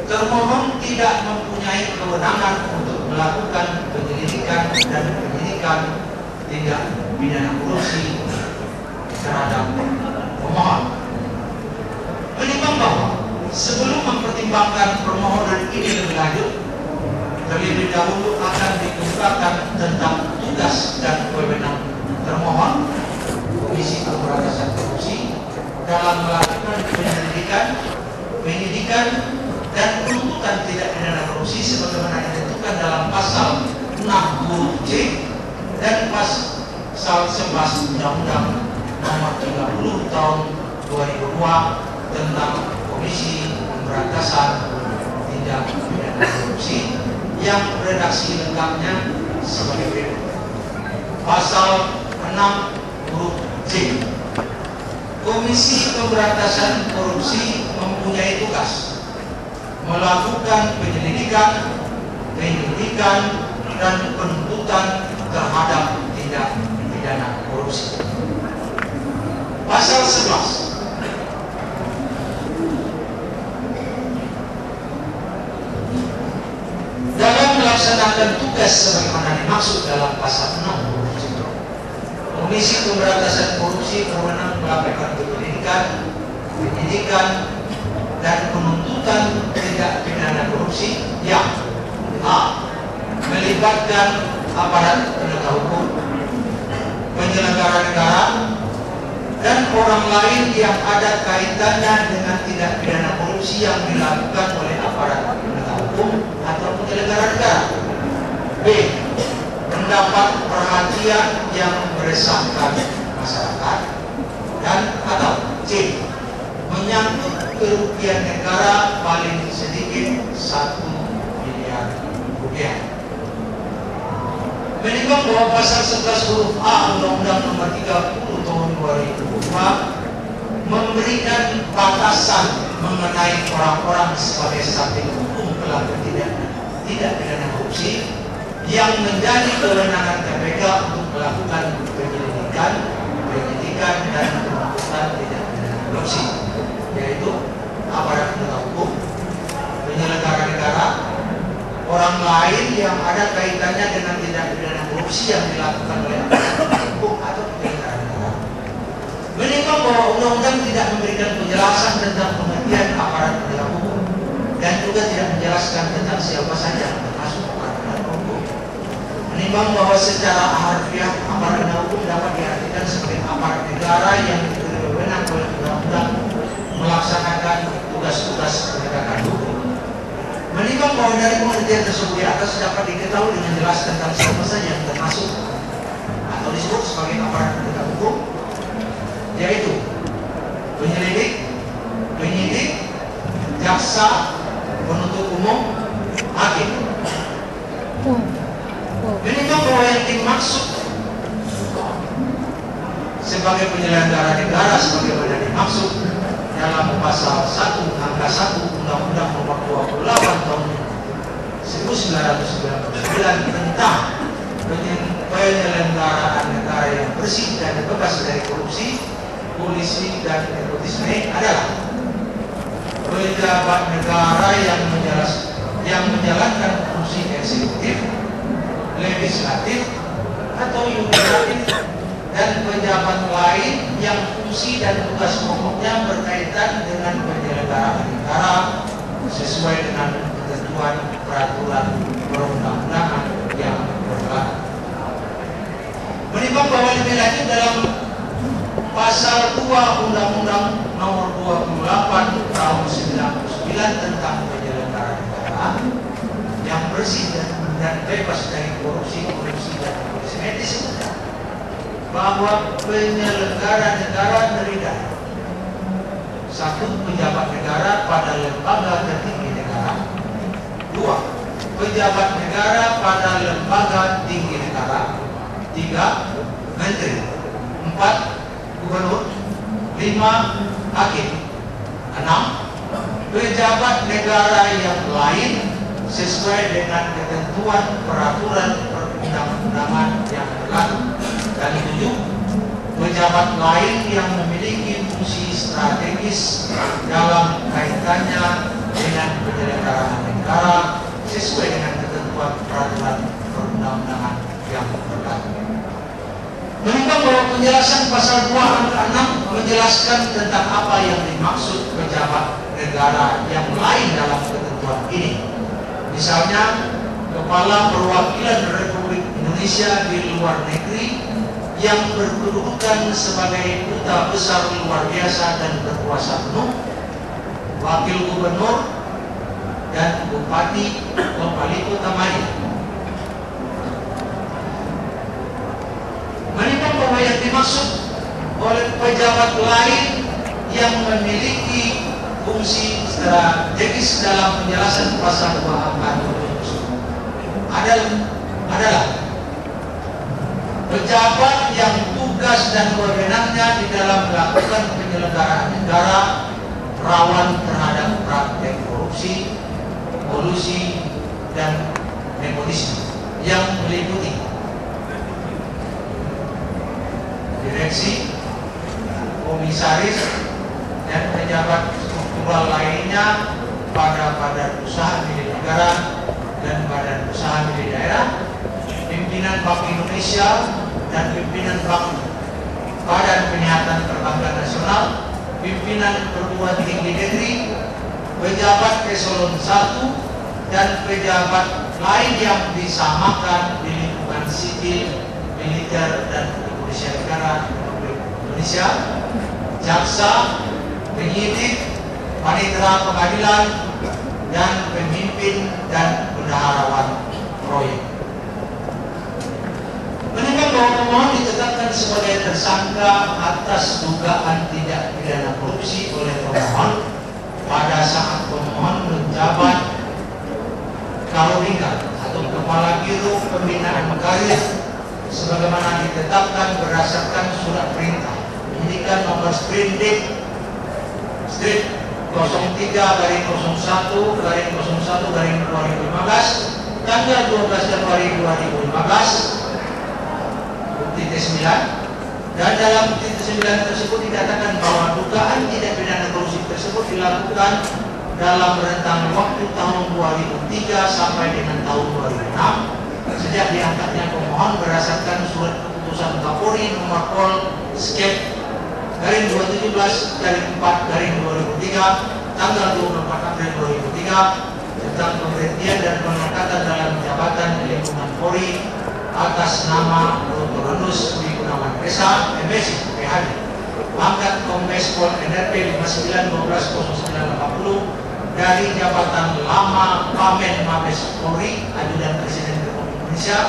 termohon tidak mempunyai kewenangan untuk melakukan penyelidikan dan penyidikan tindak pidana korupsi terhadap pemohon. Menimbang bahwa sebelum mempertimbangkan permohonan ini lebih lanjut, terlebih dahulu akan dikemukakan tentang tugas dan wewenang termohon Komisi Pemberantasan Korupsi dalam melakukan penyelidikan, penyidikan, dan penuntutan tindak pidana korupsi sebagaimana ditentukan dalam pasal 60 C dan pasal 11 Undang-Undang Nomor 30 Tahun 2002 tentang Komisi Pemberantasan Tindak Pidana Korupsi yang redaksi lengkapnya sebagai berikut. Pasal 6 huruf C. Komisi Pemberantasan Korupsi mempunyai tugas melakukan penyelidikan, penyidikan, dan penuntutan terhadap tindak pidana korupsi. Pasal 11. Dalam melaksanakan tugas sebagaimana dimaksud dalam pasal 6 huruf C, Komisi Pemberantasan Korupsi berwenang melakukan penyelidikan, penyidikan, dan penuntutan tindak pidana korupsi yang a. melibatkan aparat penegak hukum, penyelenggara negara, dan orang lain yang ada kaitannya dengan tindak pidana korupsi yang dilakukan oleh aparat penegak hukum penyelenggara negara. B. Mendapat perhatian yang meresahkan masyarakat. Dan atau C. Menyangkut kerugian negara paling sedikit 1 miliar rupiah. Menimbang bahwa pasal 11 huruf A Undang-Undang Nomor 30 Tahun 2004 memberikan batasan mengenai orang-orang sebagai subjek hukum pelaku tindak pidana korupsi yang menjadi kewenangan KPK untuk melakukan penyelidikan, penyidikan dan penuntutan tindak pidana korupsi, yaitu aparat penegak hukum, penyelenggara negara, orang lain yang ada kaitannya dengan tindak pidana korupsi yang dilakukan oleh aparat penegak hukum atau penyelenggara negara. Menimbang bahwa undang-undang tidak memberikan penjelasan tentang pengertian aparat penegak hukum dan juga tidak menjelaskan tentang siapa saja yang termasuk aparat penegak hukum. Menimbang bahwa secara harfiah aparat penegak hukum dapat diartikan sebagai aparat negara yang diberi wewenang oleh undang-undang melaksanakan tugas-tugas penegakan hukum. Menimbang bahwa dari pengertian tersebut di atas dapat diketahui dengan jelas tentang siapa saja yang termasuk atau disebut sebagai aparat penegak hukum, yaitu penyelidik, penyidik, jaksa, penuntut umum, hakim. Menimbang bahwa yang dimaksud sebagai penyelenggara negara sebagaimana dimaksud dalam pasal 1 angka 1 Undang-Undang Nomor 28 Tahun 1999 tentang penyelenggaraan negara yang bersih dan bebas dari korupsi, kolusi dan nepotisme adalah pejabat negara yang menjalankan fungsi eksekutif, legislatif atau yudikatif dan pejabat lain yang fungsi dan tugas pokoknya berkaitan dengan penyelenggaraan negara sesuai dengan ketentuan peraturan perundang-undangan yang berlaku. Menimbang bahwa lebih lanjut dalam pasal 2 Undang-Undang Nomor 28 Tahun 99 tentang penyelenggaraan negara yang bersih dan bebas dari korupsi dan nepotisme disebutkan bahwa penyelenggara negara terdiri dari 1. Pejabat negara pada lembaga tertinggi negara. 2. Pejabat negara pada lembaga tinggi negara. 3. Menteri. 4. Gubernur. 5. Hakim. 6. Pejabat negara yang lain sesuai dengan ketentuan peraturan perundang-undangan yang berlaku. Dan 7. Pejabat lain yang memiliki fungsi strategis dalam kaitannya dengan penyelenggaraan negara sesuai dengan ketentuan peraturan perundang-undangan yang berlaku. Menimbang bahwa penjelasan pasal 2 angka 6 menjelaskan tentang apa yang dimaksud pejabat negara yang lain dalam ketentuan ini. Misalnya, Kepala Perwakilan Republik Indonesia di luar negeri yang berkedudukan sebagai duta besar luar biasa dan berkuasa penuh, wakil gubernur dan bupati wali kota Madinah. Menimbang bahwa yang dimaksud oleh pejabat lain yang memiliki fungsi strategis dalam penjelasan pasal 2 angka 7 adalah pejabat yang tugas dan wewenangnya di dalam melakukan penyelenggaraan negara rawan terhadap praktek korupsi, kolusi, dan nepotisme yang meliputi direksi, komisaris, dan pejabat struktural lainnya pada badan usaha milik negara dan badan usaha milik daerah, pimpinan Bank Indonesia dan pimpinan Badan Penyihatan Perbankan Nasional, pimpinan perguruan tinggi negeri, pejabat eselon 1 dan pejabat lain yang disamakan di lingkungan sipil, militer dan kepolisian negara Republik Indonesia, jaksa, penyidik, panitera pengadilan, dan pemimpin dan bendaharawan proyek. Menimbang bahwa pemohon ditetapkan sebagai tersangka atas dugaan tindak pidana korupsi oleh pemohon pada saat pemohon menjabat Karobingka atau Kepala Biro Pembinaan Karir sebagaimana ditetapkan berdasarkan surat perintah penyidikan nomor Sprint 03/01/2015 tanggal 12 Januari 2015 bukti T9, dan dalam bukti T9 tersebut dikatakan bahwa dugaan tindak pidana korupsi tersebut dilakukan dalam rentang waktu tahun 2003 sampai dengan tahun 2006 sejak diangkatnya pemohon berdasarkan surat keputusan Kapolri nomor Pol Skep garing 217/4/2003 tanggal 24 April 2003 tentang pemberhentian dan pengangkatan dalam jabatan di lingkungan Polri atas nama Dr. Rundus Budi Gunawan Esa, MSI, PhD, pangkat Kombes Pol NRP 59120980 dari jabatan lama Pamen Mabes Polri, Ajudan Presiden Republik Indonesia,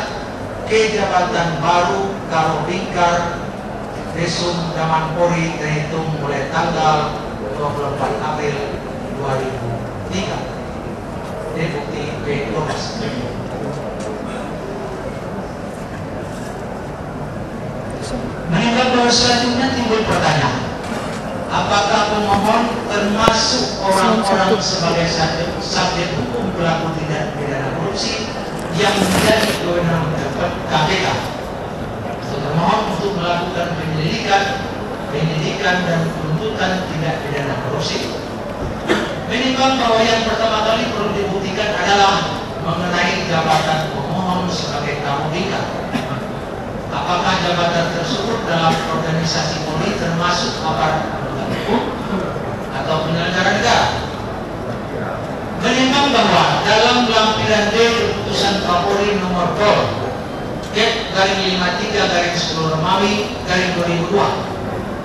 ke jabatan baru Karobingkar Desum Daman Polri terhitung mulai tanggal 24 April 2003. Deputi P12. Menimbang bahwa selanjutnya timbul pertanyaan, apakah pemohon termasuk orang-orang sebagai subjek hukum pelaku tindak pidana korupsi yang menjadi kewenangan KPK atau termohon untuk melakukan penyelidikan dan penuntutan tindak pidana korupsi? Menimbang bahwa yang pertama kali perlu dibuktikan adalah mengenai jabatan pemohon sebagai Karobingka. Apakah jabatan tersebut dalam organisasi Polri termasuk aparat penegak hukum atau penyelenggara negara? Menimbang bahwa dalam lampiran D keputusan Kapolri nomor Pol Kep garing 53/10 Romawi garing 2002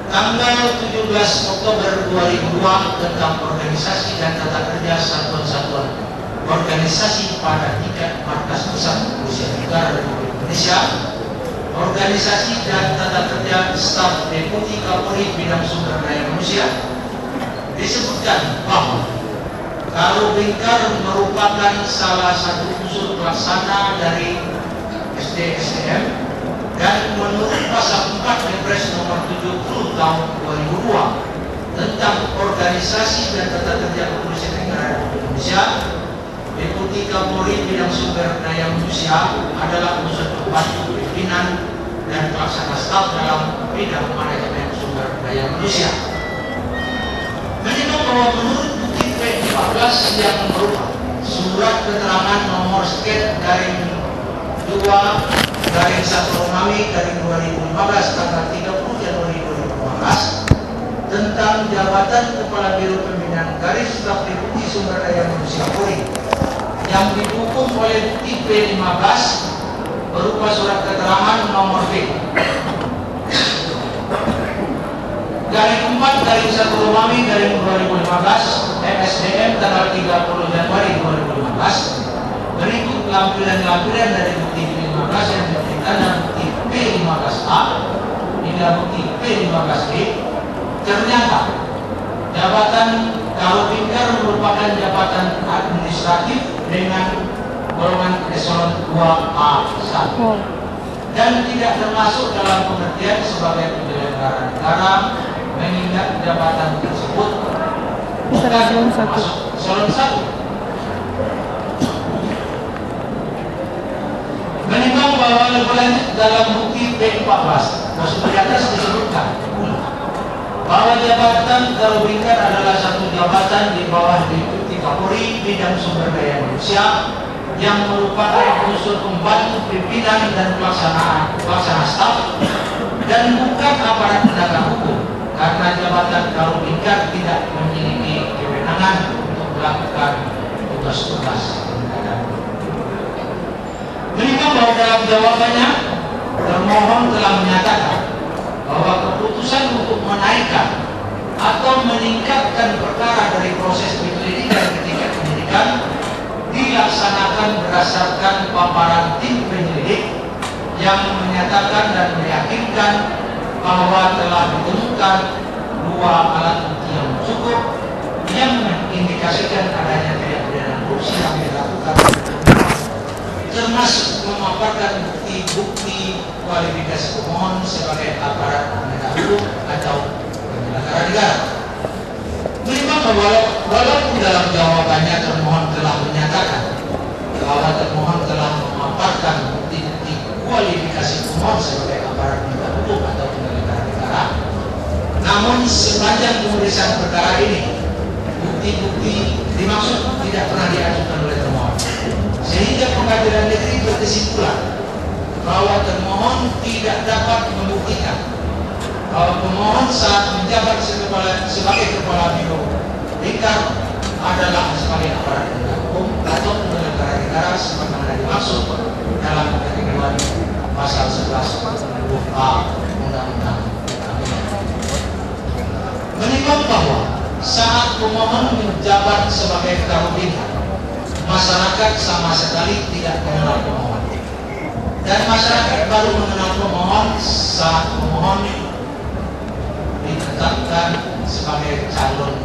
tanggal 17 Oktober 2002 tentang organisasi dan tata kerja satuan-satuan organisasi pada tingkat markas pusat Kepolisian Negara Republik Indonesia, organisasi dan tata kerja staf Deputi Kapolri bidang sumber daya manusia, disebutkan bahwa Karobingkar merupakan salah satu unsur pelaksana dari SDSDM dan menurut pasal 4 Kepres nomor 70 tahun 2002 tentang organisasi dan tata kerja Kepolisian Negara Republik Indonesia, Deputi Kapolri bidang sumber daya manusia adalah unsur pembantu pimpinan dan pelaksana staf dalam bidang manajemen sumber daya manusia. Menimbang bahwa menurut bukti P14 yang berupa surat keterangan nomor sket garing 2/1 Romawi garing 2015 tanggal 30 Januari 2015 tentang jabatan Kepala Biro Pembinaan Garis Staf Deputi Sumber Daya Manusia Polri yang didukung oleh bukti P15 berupa surat keterangan nomor B garing 4/1 Romawi garing 2015 MSDM tanggal 30 Januari 2015 berikut lampiran-lampiran dari bukti P15 yang diberikan dan bukti P15A hingga bukti P15B. Ternyata jabatan Karobingkar merupakan jabatan administratif dengan golongan eselon 2A1 dan tidak termasuk dalam pengertian sebagai penyelenggara negara, mengingat jabatan tersebut bukan termasuk eselon 1. Menimbang bahwa lebih lanjut dalam bukti P14 maksud di atas disebutkan bahwa jabatan Karobingkar adalah satu jabatan di bawah Deputi Kapolri bidang sumber daya manusia yang merupakan unsur pembantu pimpinan dan pelaksana staf dan bukan aparat penegak hukum karena jabatan Karobingkar tidak memiliki kewenangan untuk melakukan tugas-tugas penegak hukum. Menimbang bahwa dalam jawabannya termohon telah menyatakan bahwa keputusan untuk menaikkan atau meningkatkan perkara dari proses penyelidikan ke tingkat penyidikan dilaksanakan berdasarkan paparan tim penyelidik yang menyatakan dan meyakinkan bahwa telah ditemukan 2 alat bukti yang cukup yang mengindikasikan adanya tindak pidana korupsi yang dilakukan, termasuk memaparkan bukti-bukti kualifikasi pemohon sebagai aparat penegak hukum atau penyelenggara negara. Menimbang bahwa walaupun dalam jawabannya termohon telah menyatakan bahwa termohon telah memaparkan bukti-bukti kualifikasi pemohon sebagai aparat penegak hukum atau penyelenggara negara, namun sepanjang pemeriksaan perkara ini bukti-bukti dimaksud tidak pernah diajukan oleh termohon, sehingga Pengadilan Negeri berkesimpulan bahwa termohon tidak dapat membuktikan bahwa pemohon saat menjabat sebagai kepala biro lingkar adalah sebagai aparat penegak hukum atau penyelenggara negara sebagaimana dimaksud dalam ketentuan pasal 11 huruf A Undang-Undang KPK. Menimbang bahwa saat pemohon menjabat sebagai kepala biro, masyarakat sama sekali tidak mengenal pemohon, dan masyarakat baru mengenal pemohon saat pemohon ditetapkan sebagai calon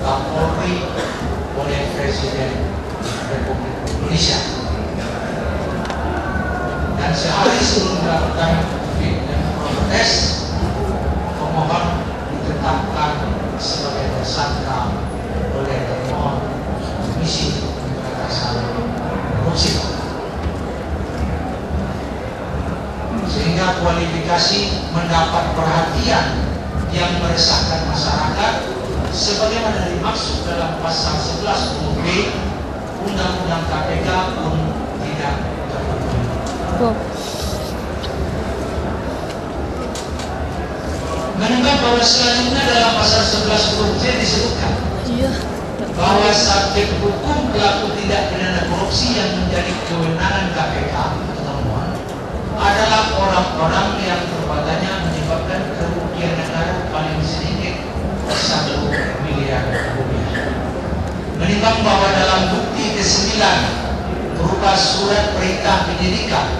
Kapolri oleh Presiden Republik Indonesia, dan sehari sebelum melakukan fit dan protes, pemohon ditetapkan sebagai tersangka oleh termohon Komisi Pemberantasan Korupsi, sehingga kualifikasi mendapat perhatian yang meresahkan masyarakat sebagaimana dimaksud dalam pasal 11 huruf B Undang-Undang KPK pun tidak terpenuhi. Menimbang bahwa selanjutnya dalam pasal 11 huruf C disebutkan bahwa subjek hukum pelaku tindak pidana korupsi yang menjadi kewenangan KPK adalah orang-orang yang perbuatannya menyebabkan kerugian negara paling sedikit 1 miliar rupiah. Menimbang bahwa dalam bukti ke-9 berupa surat perintah penyidikan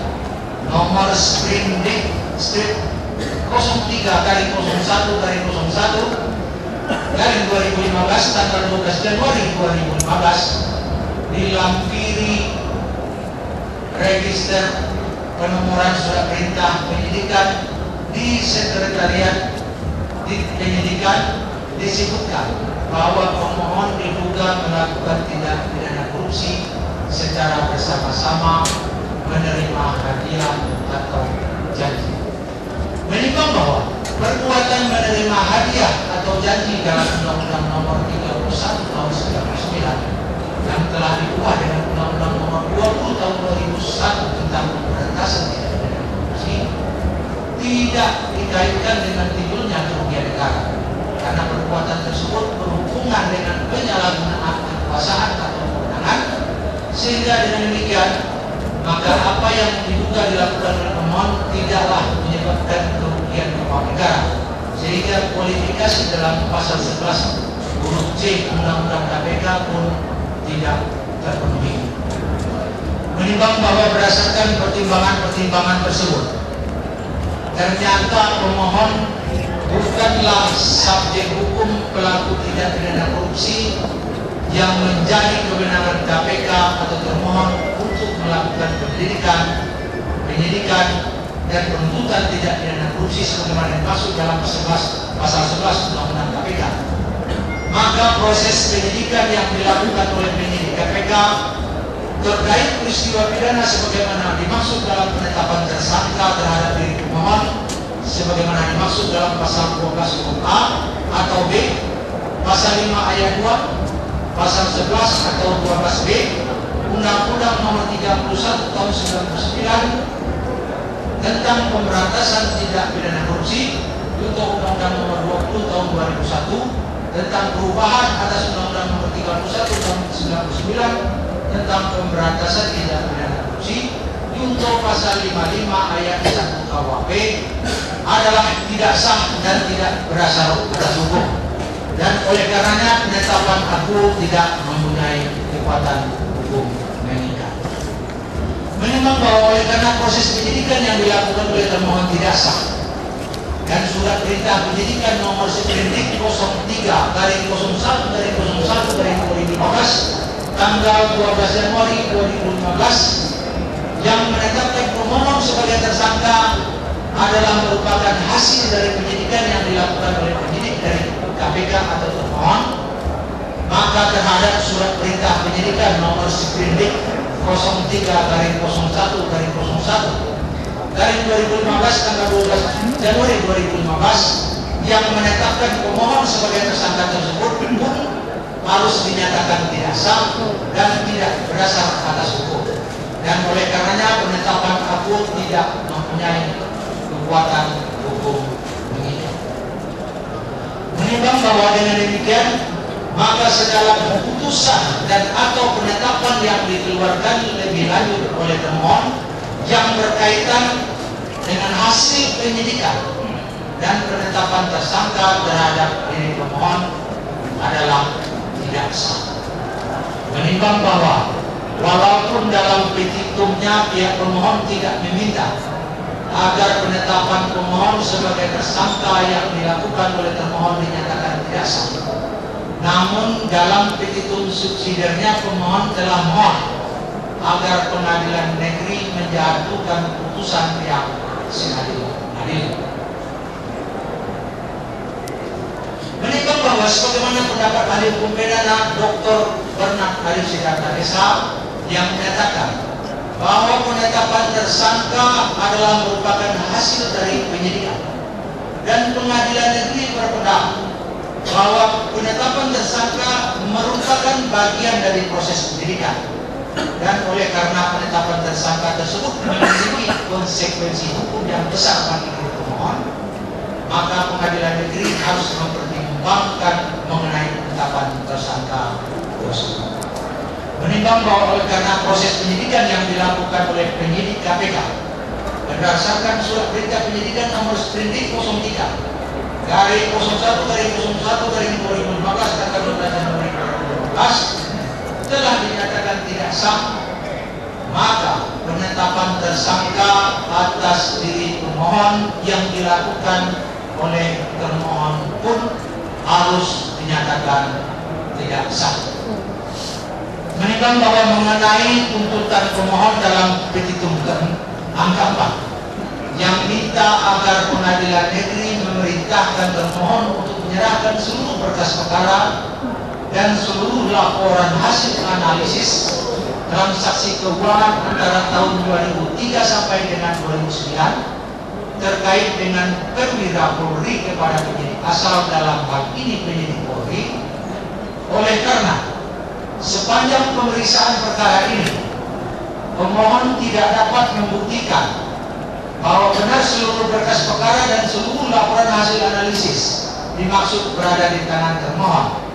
nomor Sprint 03/01/01/2015 tanggal 12 Januari 2015 dilampiri register penomoran surat perintah penyidikan di Sekretariat Penyidikan disebutkan bahwa pemohon diduga melakukan tindak pidana korupsi secara bersama-sama menerima hadiah atau janji. Menimbang bahwa perbuatan menerima hadiah atau janji dalam Undang-Undang Nomor 31 Tahun 99 yang telah diubah dengan Undang-Undang Nomor 20 Tahun 2001 tentang pemberantasan tindak pidana korupsi tidak dikaitkan dengan timbulnya kerugian negara, karena perbuatan tersebut berhubungan dengan penyalahgunaan kekuasaan atau kewenangan, sehingga dengan demikian maka apa yang diduga dilakukan oleh pemohon tidaklah menyebabkan kerugian keuangan negara, sehingga kualifikasi dalam pasal 11 huruf C Undang-Undang KPK pun tidak terpenuhi. Menimbang bahwa berdasarkan pertimbangan-pertimbangan tersebut, ternyata pemohon bukanlah subjek hukum pelaku tindak pidana korupsi yang menjadi kewenangan KPK atau termohon untuk melakukan penyidikan dan penuntutan tindak pidana korupsi sebagaimana dimaksud dalam pasal 11 Undang-Undang KPK. Maka proses penyidikan yang dilakukan oleh penyidik KPK terkait peristiwa pidana sebagaimana dimaksud dalam penetapan tersangka terhadap diri pemohon sebagaimana dimaksud dalam pasal 12 huruf A atau B, pasal 5 ayat 2, pasal 11 atau 12B Undang-Undang Nomor 31 Tahun 99 tentang pemberantasan tindak pidana korupsi, untuk Undang-Undang Nomor 20 Tahun 2001 tentang perubahan atas Undang-Undang Nomor 31 Tahun 99 tentang pemberantasan tindak pidana korupsi, untuk pasal 55 ayat 1 KUHP adalah tidak sah dan tidak berdasar hukum, dan oleh karenanya penetapan aku tidak mempunyai kekuatan hukum. Menimbang bahwa oleh karena proses penyidikan yang dilakukan oleh termohon tidak sah dan surat perintah penyidikan nomor seperindik 03/01/2015 tanggal 12 Januari 2015 yang menetapkan pemohon sebagai tersangka adalah merupakan hasil dari penyidikan yang dilakukan oleh penyidik dari KPK atau termohon, maka terhadap surat perintah penyidikan nomor seperindik 03/01/2015 tanggal 12 Januari 2015 yang menetapkan pemohon sebagai tersangka tersebut pun harus dinyatakan tidak sah dan tidak berdasar atas hukum, dan oleh karenanya penetapan aku tidak mempunyai kekuatan hukum mengikat. Menimbang bahwa dengan demikian maka segala keputusan dan atau penetapan yang dikeluarkan lebih lanjut oleh termohon yang berkaitan dengan hasil penyidikan dan penetapan tersangka terhadap diri pemohon adalah tidak sah. Menimbang bahwa walaupun dalam petitumnya pihak pemohon tidak meminta agar penetapan pemohon sebagai tersangka yang dilakukan oleh termohon dinyatakan tidak sah, namun dalam petitum subsidiarnya pemohon telah mohon agar pengadilan negeri menjatuhkan putusan yang seadil-adil. Menimbang bahwa sebagaimana pendapat ahli hukum pidana Dr. Bernard Arif Sidarta SH yang menyatakan bahwa penetapan tersangka adalah merupakan hasil dari penyidikan, dan pengadilan negeri berpendapat bahwa penetapan tersangka merupakan bagian dari proses penyidikan, dan oleh karena penetapan tersangka tersebut memiliki konsekuensi hukum yang besar bagi pemohon, maka pengadilan negeri harus mempertimbangkan mengenai penetapan tersangka tersebut. Menimbang bahwa oleh karena proses penyidikan yang dilakukan oleh penyidik KPK berdasarkan surat perintah penyidikan nomor seperindik 03/01/2015 tanggal 12 Januari 2015 telah dinyatakan tidak sah, maka penetapan tersangka atas diri pemohon yang dilakukan oleh termohon pun harus dinyatakan tidak sah. Menimbang bahwa mengenai tuntutan pemohon dalam petitum angka 4 yang minta agar pengadilan negeri memerintahkan termohon untuk menyerahkan seluruh berkas perkara dan seluruh laporan hasil analisis transaksi keuangan antara tahun 2003 sampai dengan 2009 terkait dengan perwira Polri kepada penyidik asal, dalam hal ini penyidik Polri. Oleh karena sepanjang pemeriksaan perkara ini pemohon tidak dapat membuktikan bahwa benar seluruh berkas perkara dan seluruh laporan hasil analisis dimaksud berada di tangan termohon,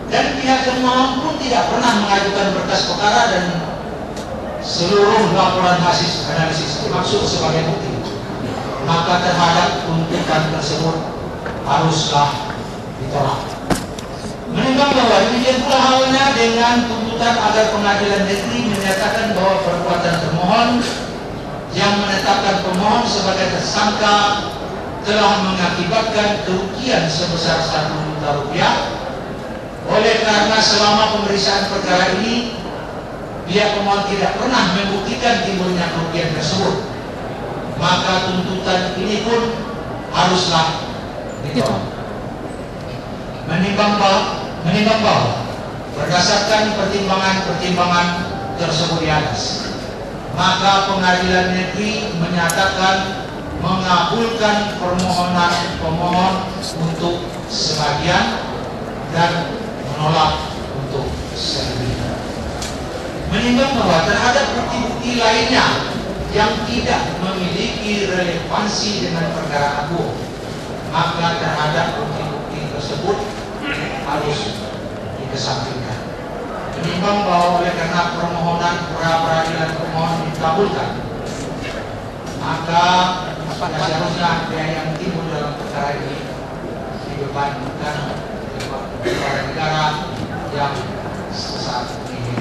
dan pihak termohon pun tidak pernah mengajukan berkas perkara dan seluruh laporan hasil analisis dimaksud sebagai bukti, maka terhadap tuntutan tersebut haruslah ditolak. Menimbang bahwa demikian pula halnya dengan tuntutan agar pengadilan negeri menyatakan bahwa perbuatan termohon yang menetapkan pemohon sebagai tersangka telah mengakibatkan kerugian sebesar 1 juta rupiah. Oleh karena selama pemeriksaan perkara ini pihak pemohon tidak pernah membuktikan timbulnya kerugian tersebut, maka tuntutan ini pun haruslah ditolak. Menimbang bahwa berdasarkan pertimbangan-pertimbangan tersebut di atas, maka pengadilan negeri menyatakan mengabulkan permohonan pemohon untuk sebagian dan menolak untuk selebihnya. Menimbang bahwa terhadap bukti-bukti lainnya yang tidak memiliki relevansi dengan perkara agung, maka terhadap bukti-bukti tersebut harus dikesampingkan. Menimbang bahwa oleh karena permohonan pra-peradilan pemohon dikabulkan, maka seharusnya biaya yang timbul dalam perkara ini dibebankan kepada negara yang saat ini.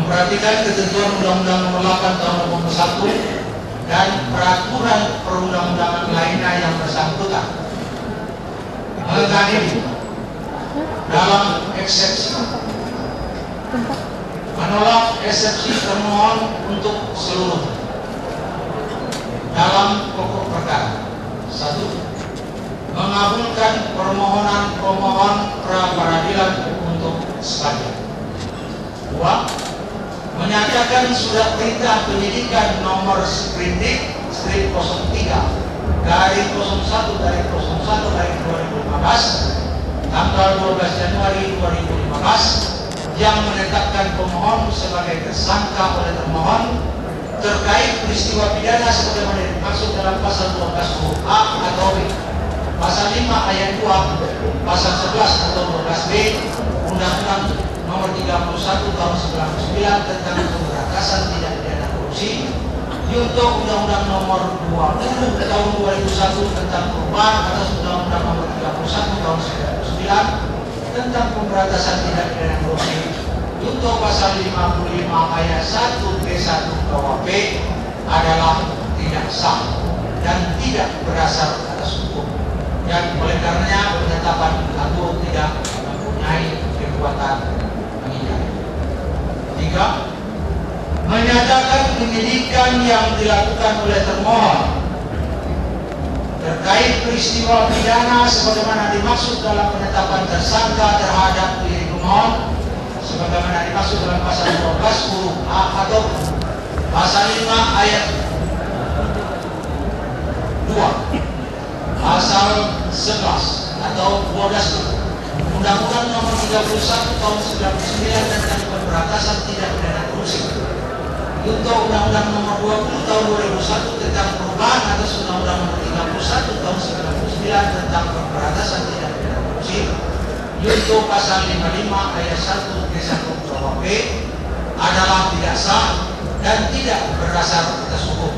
memperhatikan ketentuan Undang-Undang Nomor 8 Tahun 2001 dan peraturan perundang-undangan lainnya yang bersangkutan. Mengenai dalam eksepsi, menolak eksepsi termohon untuk seluruh dalam pokok perkara. 1. Mengabulkan permohonan pemohon pra peradilan untuk sekalian. 2. Menyatakan surat perintah penyidikan nomor sprindik strip 03 garing 01 garing 01 garing 2015 tanggal 12 Januari 2015 yang menetapkan pemohon sebagai tersangka oleh termohon terkait peristiwa pidana sebagaimana dimaksud dalam pasal 12 huruf A atau B, pasal 5 ayat 2, pasal 11 atau 12B Undang-Undang Nomor 31 Tahun 99 tentang pemberantasan tindak pidana korupsi, junto Undang-Undang Nomor 20 Tahun 2001 tentang perubahan atas Undang-Undang Nomor 31 Tahun 99 tentang pemberantasan tindak pidana korupsi, junto pasal 55 ayat 1 B1 KUHP adalah tidak sah dan tidak berdasar atas hukum, dan oleh karenanya penetapan aku tidak mempunyai kekuatan mengikat. 3. Menyatakan penyidikan yang dilakukan oleh termohon terkait peristiwa pidana sebagaimana dimaksud dalam penetapan tersangka terhadap diri pemohon sebagaimana dimaksud dalam pasal 12 huruf A atau pasal 5 ayat 2, pasal 11 atau 12 Undang-Undang Nomor 31 Tahun 99 tentang pemberantasan tindak pidana korupsi, untuk Undang-Undang Nomor 20 Tahun 2001 tentang perubahan atas Undang-Undang Nomor 31 Tahun 99 tentang pemberantasan tindak pidana korupsi, untuk pasal 55 ayat 1 G1 KUHP adalah tidak sah dan tidak berdasar atas hukum,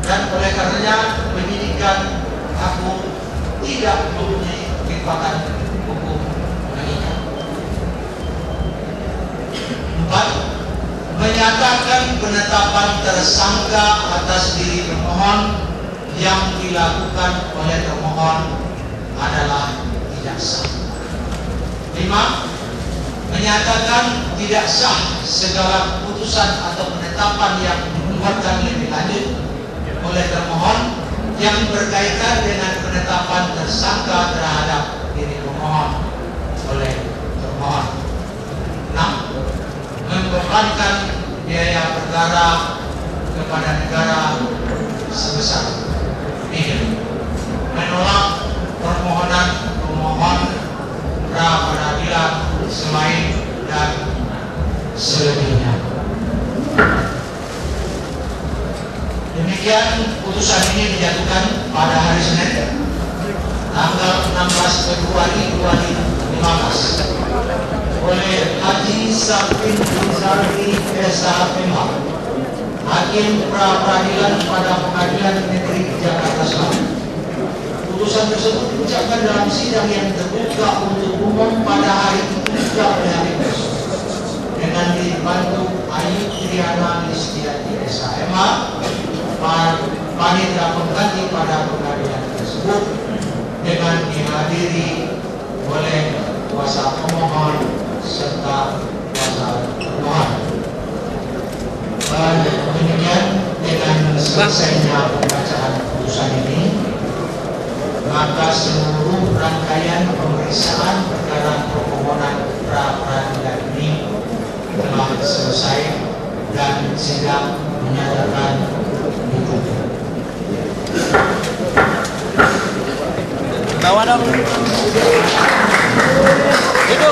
dan oleh karenanya penyidikan aku tidak mempunyai kekuatan hukum mengikat. 4. Menyatakan penetapan tersangka atas diri pemohon yang dilakukan oleh termohon adalah tidak sah. 5. Menyatakan tidak sah segala keputusan atau penetapan yang dibuatkan lebih lanjut oleh termohon yang berkaitan dengan penetapan tersangka terhadap diri pemohon oleh termohon. 6. Membebankan biaya perkara kepada negara sebesar 3. Menolak permohonan pemohon pra peradilan selain dan selebihnya. Demikian putusan ini dijatuhkan pada hari Senin tanggal 16 Februari 2015 oleh Haji Sapin Rizaldi SHMH, Hakim pra peradilan pada Pengadilan Negeri Jakarta Selatan. Putusan tersebut diucapkan dalam sidang yang terbuka untuk umum pada hari ketiga oleh Hakim besok dengan dibantu Ayu Triana Listiati SHMH, Panitera pengganti pada pengadilan tersebut, dengan dihadiri oleh kuasa pemohon serta kuasa termohon. Demikian, dengan selesainya pembacaan putusan ini, maka seluruh rangkaian pemeriksaan perkara permohonan pra peradilan ini telah selesai dan sidang menyatakan ditutup. Bawa dong. Itu.